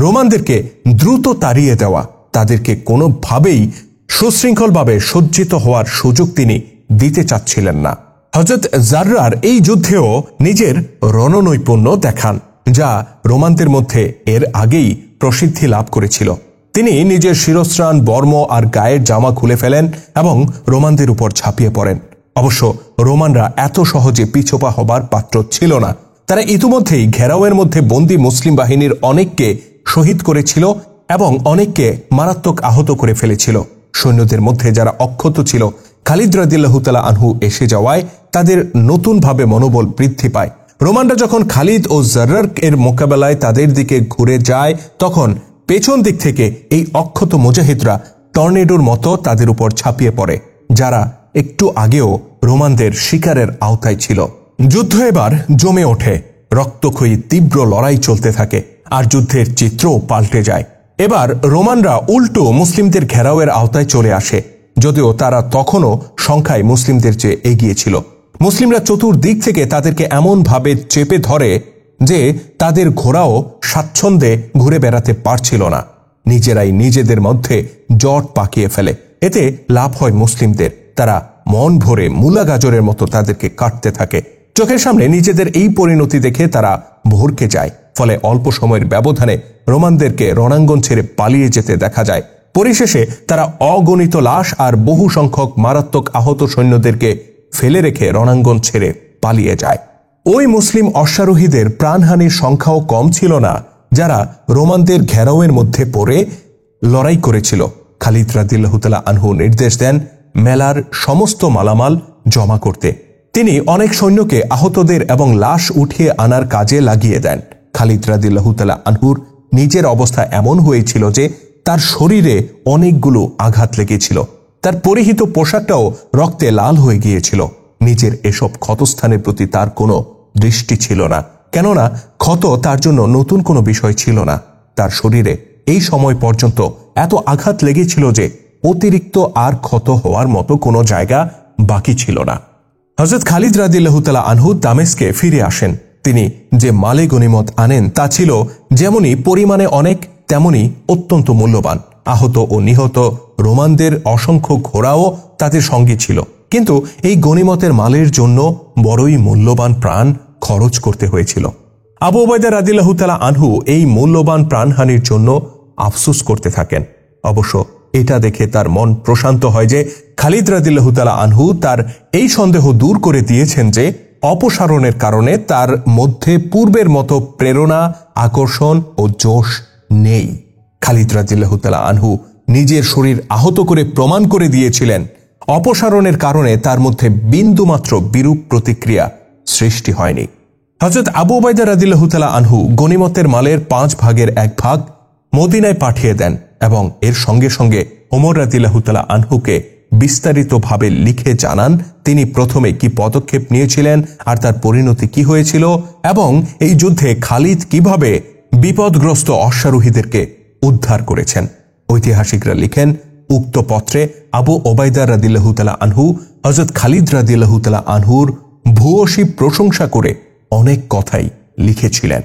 রোমানদেরকে দ্রুত তাড়িয়ে দেওয়া। তাদেরকে কোনোভাবেই সুশৃঙ্খলভাবে সজ্জিত হওয়ার সুযোগ তিনি দিতে চাচ্ছিলেন না। হযরত জাররার এই যুদ্ধেও নিজের রণনৈপুণ্য দেখান, যা রোমানদের মধ্যে এর আগেই প্রসিদ্ধি লাভ করেছিল। তিনি নিজের শিরস্ত্রাণ, বর্ম আর গায়ের জামা খুলে ফেলেন এবং রোমানদের উপর ঝাঁপিয়ে পড়েন। অবশ্য রোমানরা এত সহজে পিছপা হবার পাত্র ছিল না। তারা ইতিমধ্যেই ঘেরাওয়ের মধ্যে বন্দী মুসলিম বাহিনীর অনেককে শহীদ করেছিল এবং অনেককে মারাত্মক আহত করে ফেলেছিল। সৈন্যদের মধ্যে যারা অক্ষত ছিল, খালিদ রাদিয়াল্লাহু তাআলা আনহু এসে যাওয়ায় তাদের নতুনভাবে মনোবল বৃদ্ধি পায়। রোমানরা যখন খালিদ ও জাররার এর মোকাবেলায় তাদের দিকে ঘুরে যায়, তখন পেছন দিক থেকে এই অক্ষত মুজাহিদরা টর্নেডোর মতো তাদের উপর ছাপিয়ে পড়ে, যারা একটু আগেও রোমানদের শিকারের আওতায় ছিল। যুদ্ধ এবার জমে ওঠে। রক্তক্ষয়ী তীব্র লড়াই চলতে থাকে আর যুদ্ধের চিত্রও পাল্টে যায়। এবার রোমানরা উল্টো মুসলিমদের ঘেরাওয়ের আওতায় চলে আসে, যদিও তারা তখনও সংখ্যায় মুসলিমদের চেয়ে এগিয়ে ছিল। মুসলিমরা চতুর্দিক থেকে তাদেরকে এমনভাবে চেপে ধরে যে তাদের ঘোড়াও স্বাচ্ছন্দ্যে ঘুরে বেড়াতে পারছিল না। নিজেরাই নিজেদের মধ্যে জট পাকিয়ে ফেলে। এতে লাভ হয় মুসলিমদের। তারা মন ভরে মূলা গাজরের মতো তাদেরকে কাটতে থাকে। চোখের সামনে নিজেদের এই পরিণতি দেখে তারা ভরকে যায়। ফলে অল্প সময়ের ব্যবধানে রোমানদেরকে রণাঙ্গন ছেড়ে পালিয়ে যেতে দেখা যায়। পরিশেষে তারা অগণিত লাশ আর বহু সংখ্যক মারাত্মক আহত সৈন্যদেরকে ফেলে রেখে রণাঙ্গন ছেড়ে পালিয়ে যায়। ওই মুসলিম অশ্বারোহীদের প্রাণহানির সংখ্যাও কম ছিল না, যারা রোমানদের ঘেরাওয়ের মধ্যে পড়ে লড়াই করেছিল। খালিদ রাদিয়াল্লাহু তাআলা আনহু নির্দেশ দেন মেলার সমস্ত মালামাল জমা করতে। তিনি অনেক সৈন্যকে আহতদের এবং লাশ উঠিয়ে আনার কাজে লাগিয়ে দেন। খালিদ রাদিয়াল্লাহু তাআলা আনহুর নিজের অবস্থা এমন হয়েছিল যে তার শরীরে অনেকগুলো আঘাত লেগেছিল। তার পরিহিত পোশাকটাও রক্তে লাল হয়ে গিয়েছিল। নিজের এসব ক্ষতস্থানের প্রতি তার কোনো দৃষ্টি ছিল না, কেননা ক্ষত তার জন্য নতুন কোনো বিষয় ছিল না। তার শরীরে এই সময় পর্যন্ত এত আঘাত লেগেছিল যে অতিরিক্ত আর ক্ষত হওয়ার মতো কোনো জায়গা বাকি ছিল না। হযরত খালিদ রাদিয়াল্লাহু তাআলা আনহু দামেস্কে ফিরে আসেন। তিনি যে মালে গনিমত আনেন তা ছিল যেমনি পরিমাণে অনেক, তেমনি অত্যন্ত মূল্যবান। আহত ও নিহত রোমানদের অসংখ্য ঘোড়াও তাদের সঙ্গে ছিল, কিন্তু এই গনিমতের মালের জন্য বড়ই মূল্যবান প্রাণ খরচ করতে হয়েছিল। আবু উবাইদা রাদিয়াল্লাহু তাআলা আনহু এই মূল্যবান প্রাণহানির জন্য আফসোস করতে থাকেন। অবশ্য এটা দেখে তার মন প্রশান্ত হয় যে খালিদ রাদিয়াল্লাহু তাআলা আনহু তার এই সন্দেহ দূর করে দিয়েছেন যে অপসারণের কারণে তার মধ্যে পূর্বের মতো প্রেরণা, আকর্ষণ ও জোশ নেই। খালিদ রাদিয়াল্লাহু তাআলা আনহু নিজের শরীর আহত করে প্রমাণ করে দিয়েছিলেন অপসারণের কারণে তার মধ্যে বিন্দুমাত্র বিরূপ প্রতিক্রিয়া সৃষ্টি হয়নি। হযরত আবু উবাইদা রাদিয়াল্লাহু তাআলা আনহু গনিমতের মালের 5 ভাগের 1 ভাগ মদিনায় পাঠিয়ে দেন এবং এর সঙ্গে সঙ্গে ওমর রাদিয়াল্লাহু তাআলা আনহুকে বিস্তারিতভাবে লিখে জানান তিনি প্রথমে কি পদক্ষেপ নিয়েছিলেন আর তার পরিণতি কি হয়েছিল এবং এই যুদ্ধে খালিদ কিভাবে বিপদগ্রস্ত অশ্বারোহীদেরকে উদ্ধার করেছেন। ঐতিহাসিকরা লিখেন, উক্ত পত্রে আবু ওবাইদা রাদিয়াল্লাহু তাআলা আনহু হযরত খালিদ রাদিয়াল্লাহু তাআলা আনহুর ভূয়সী প্রশংসা করে অনেক কথাই লিখেছিলেন।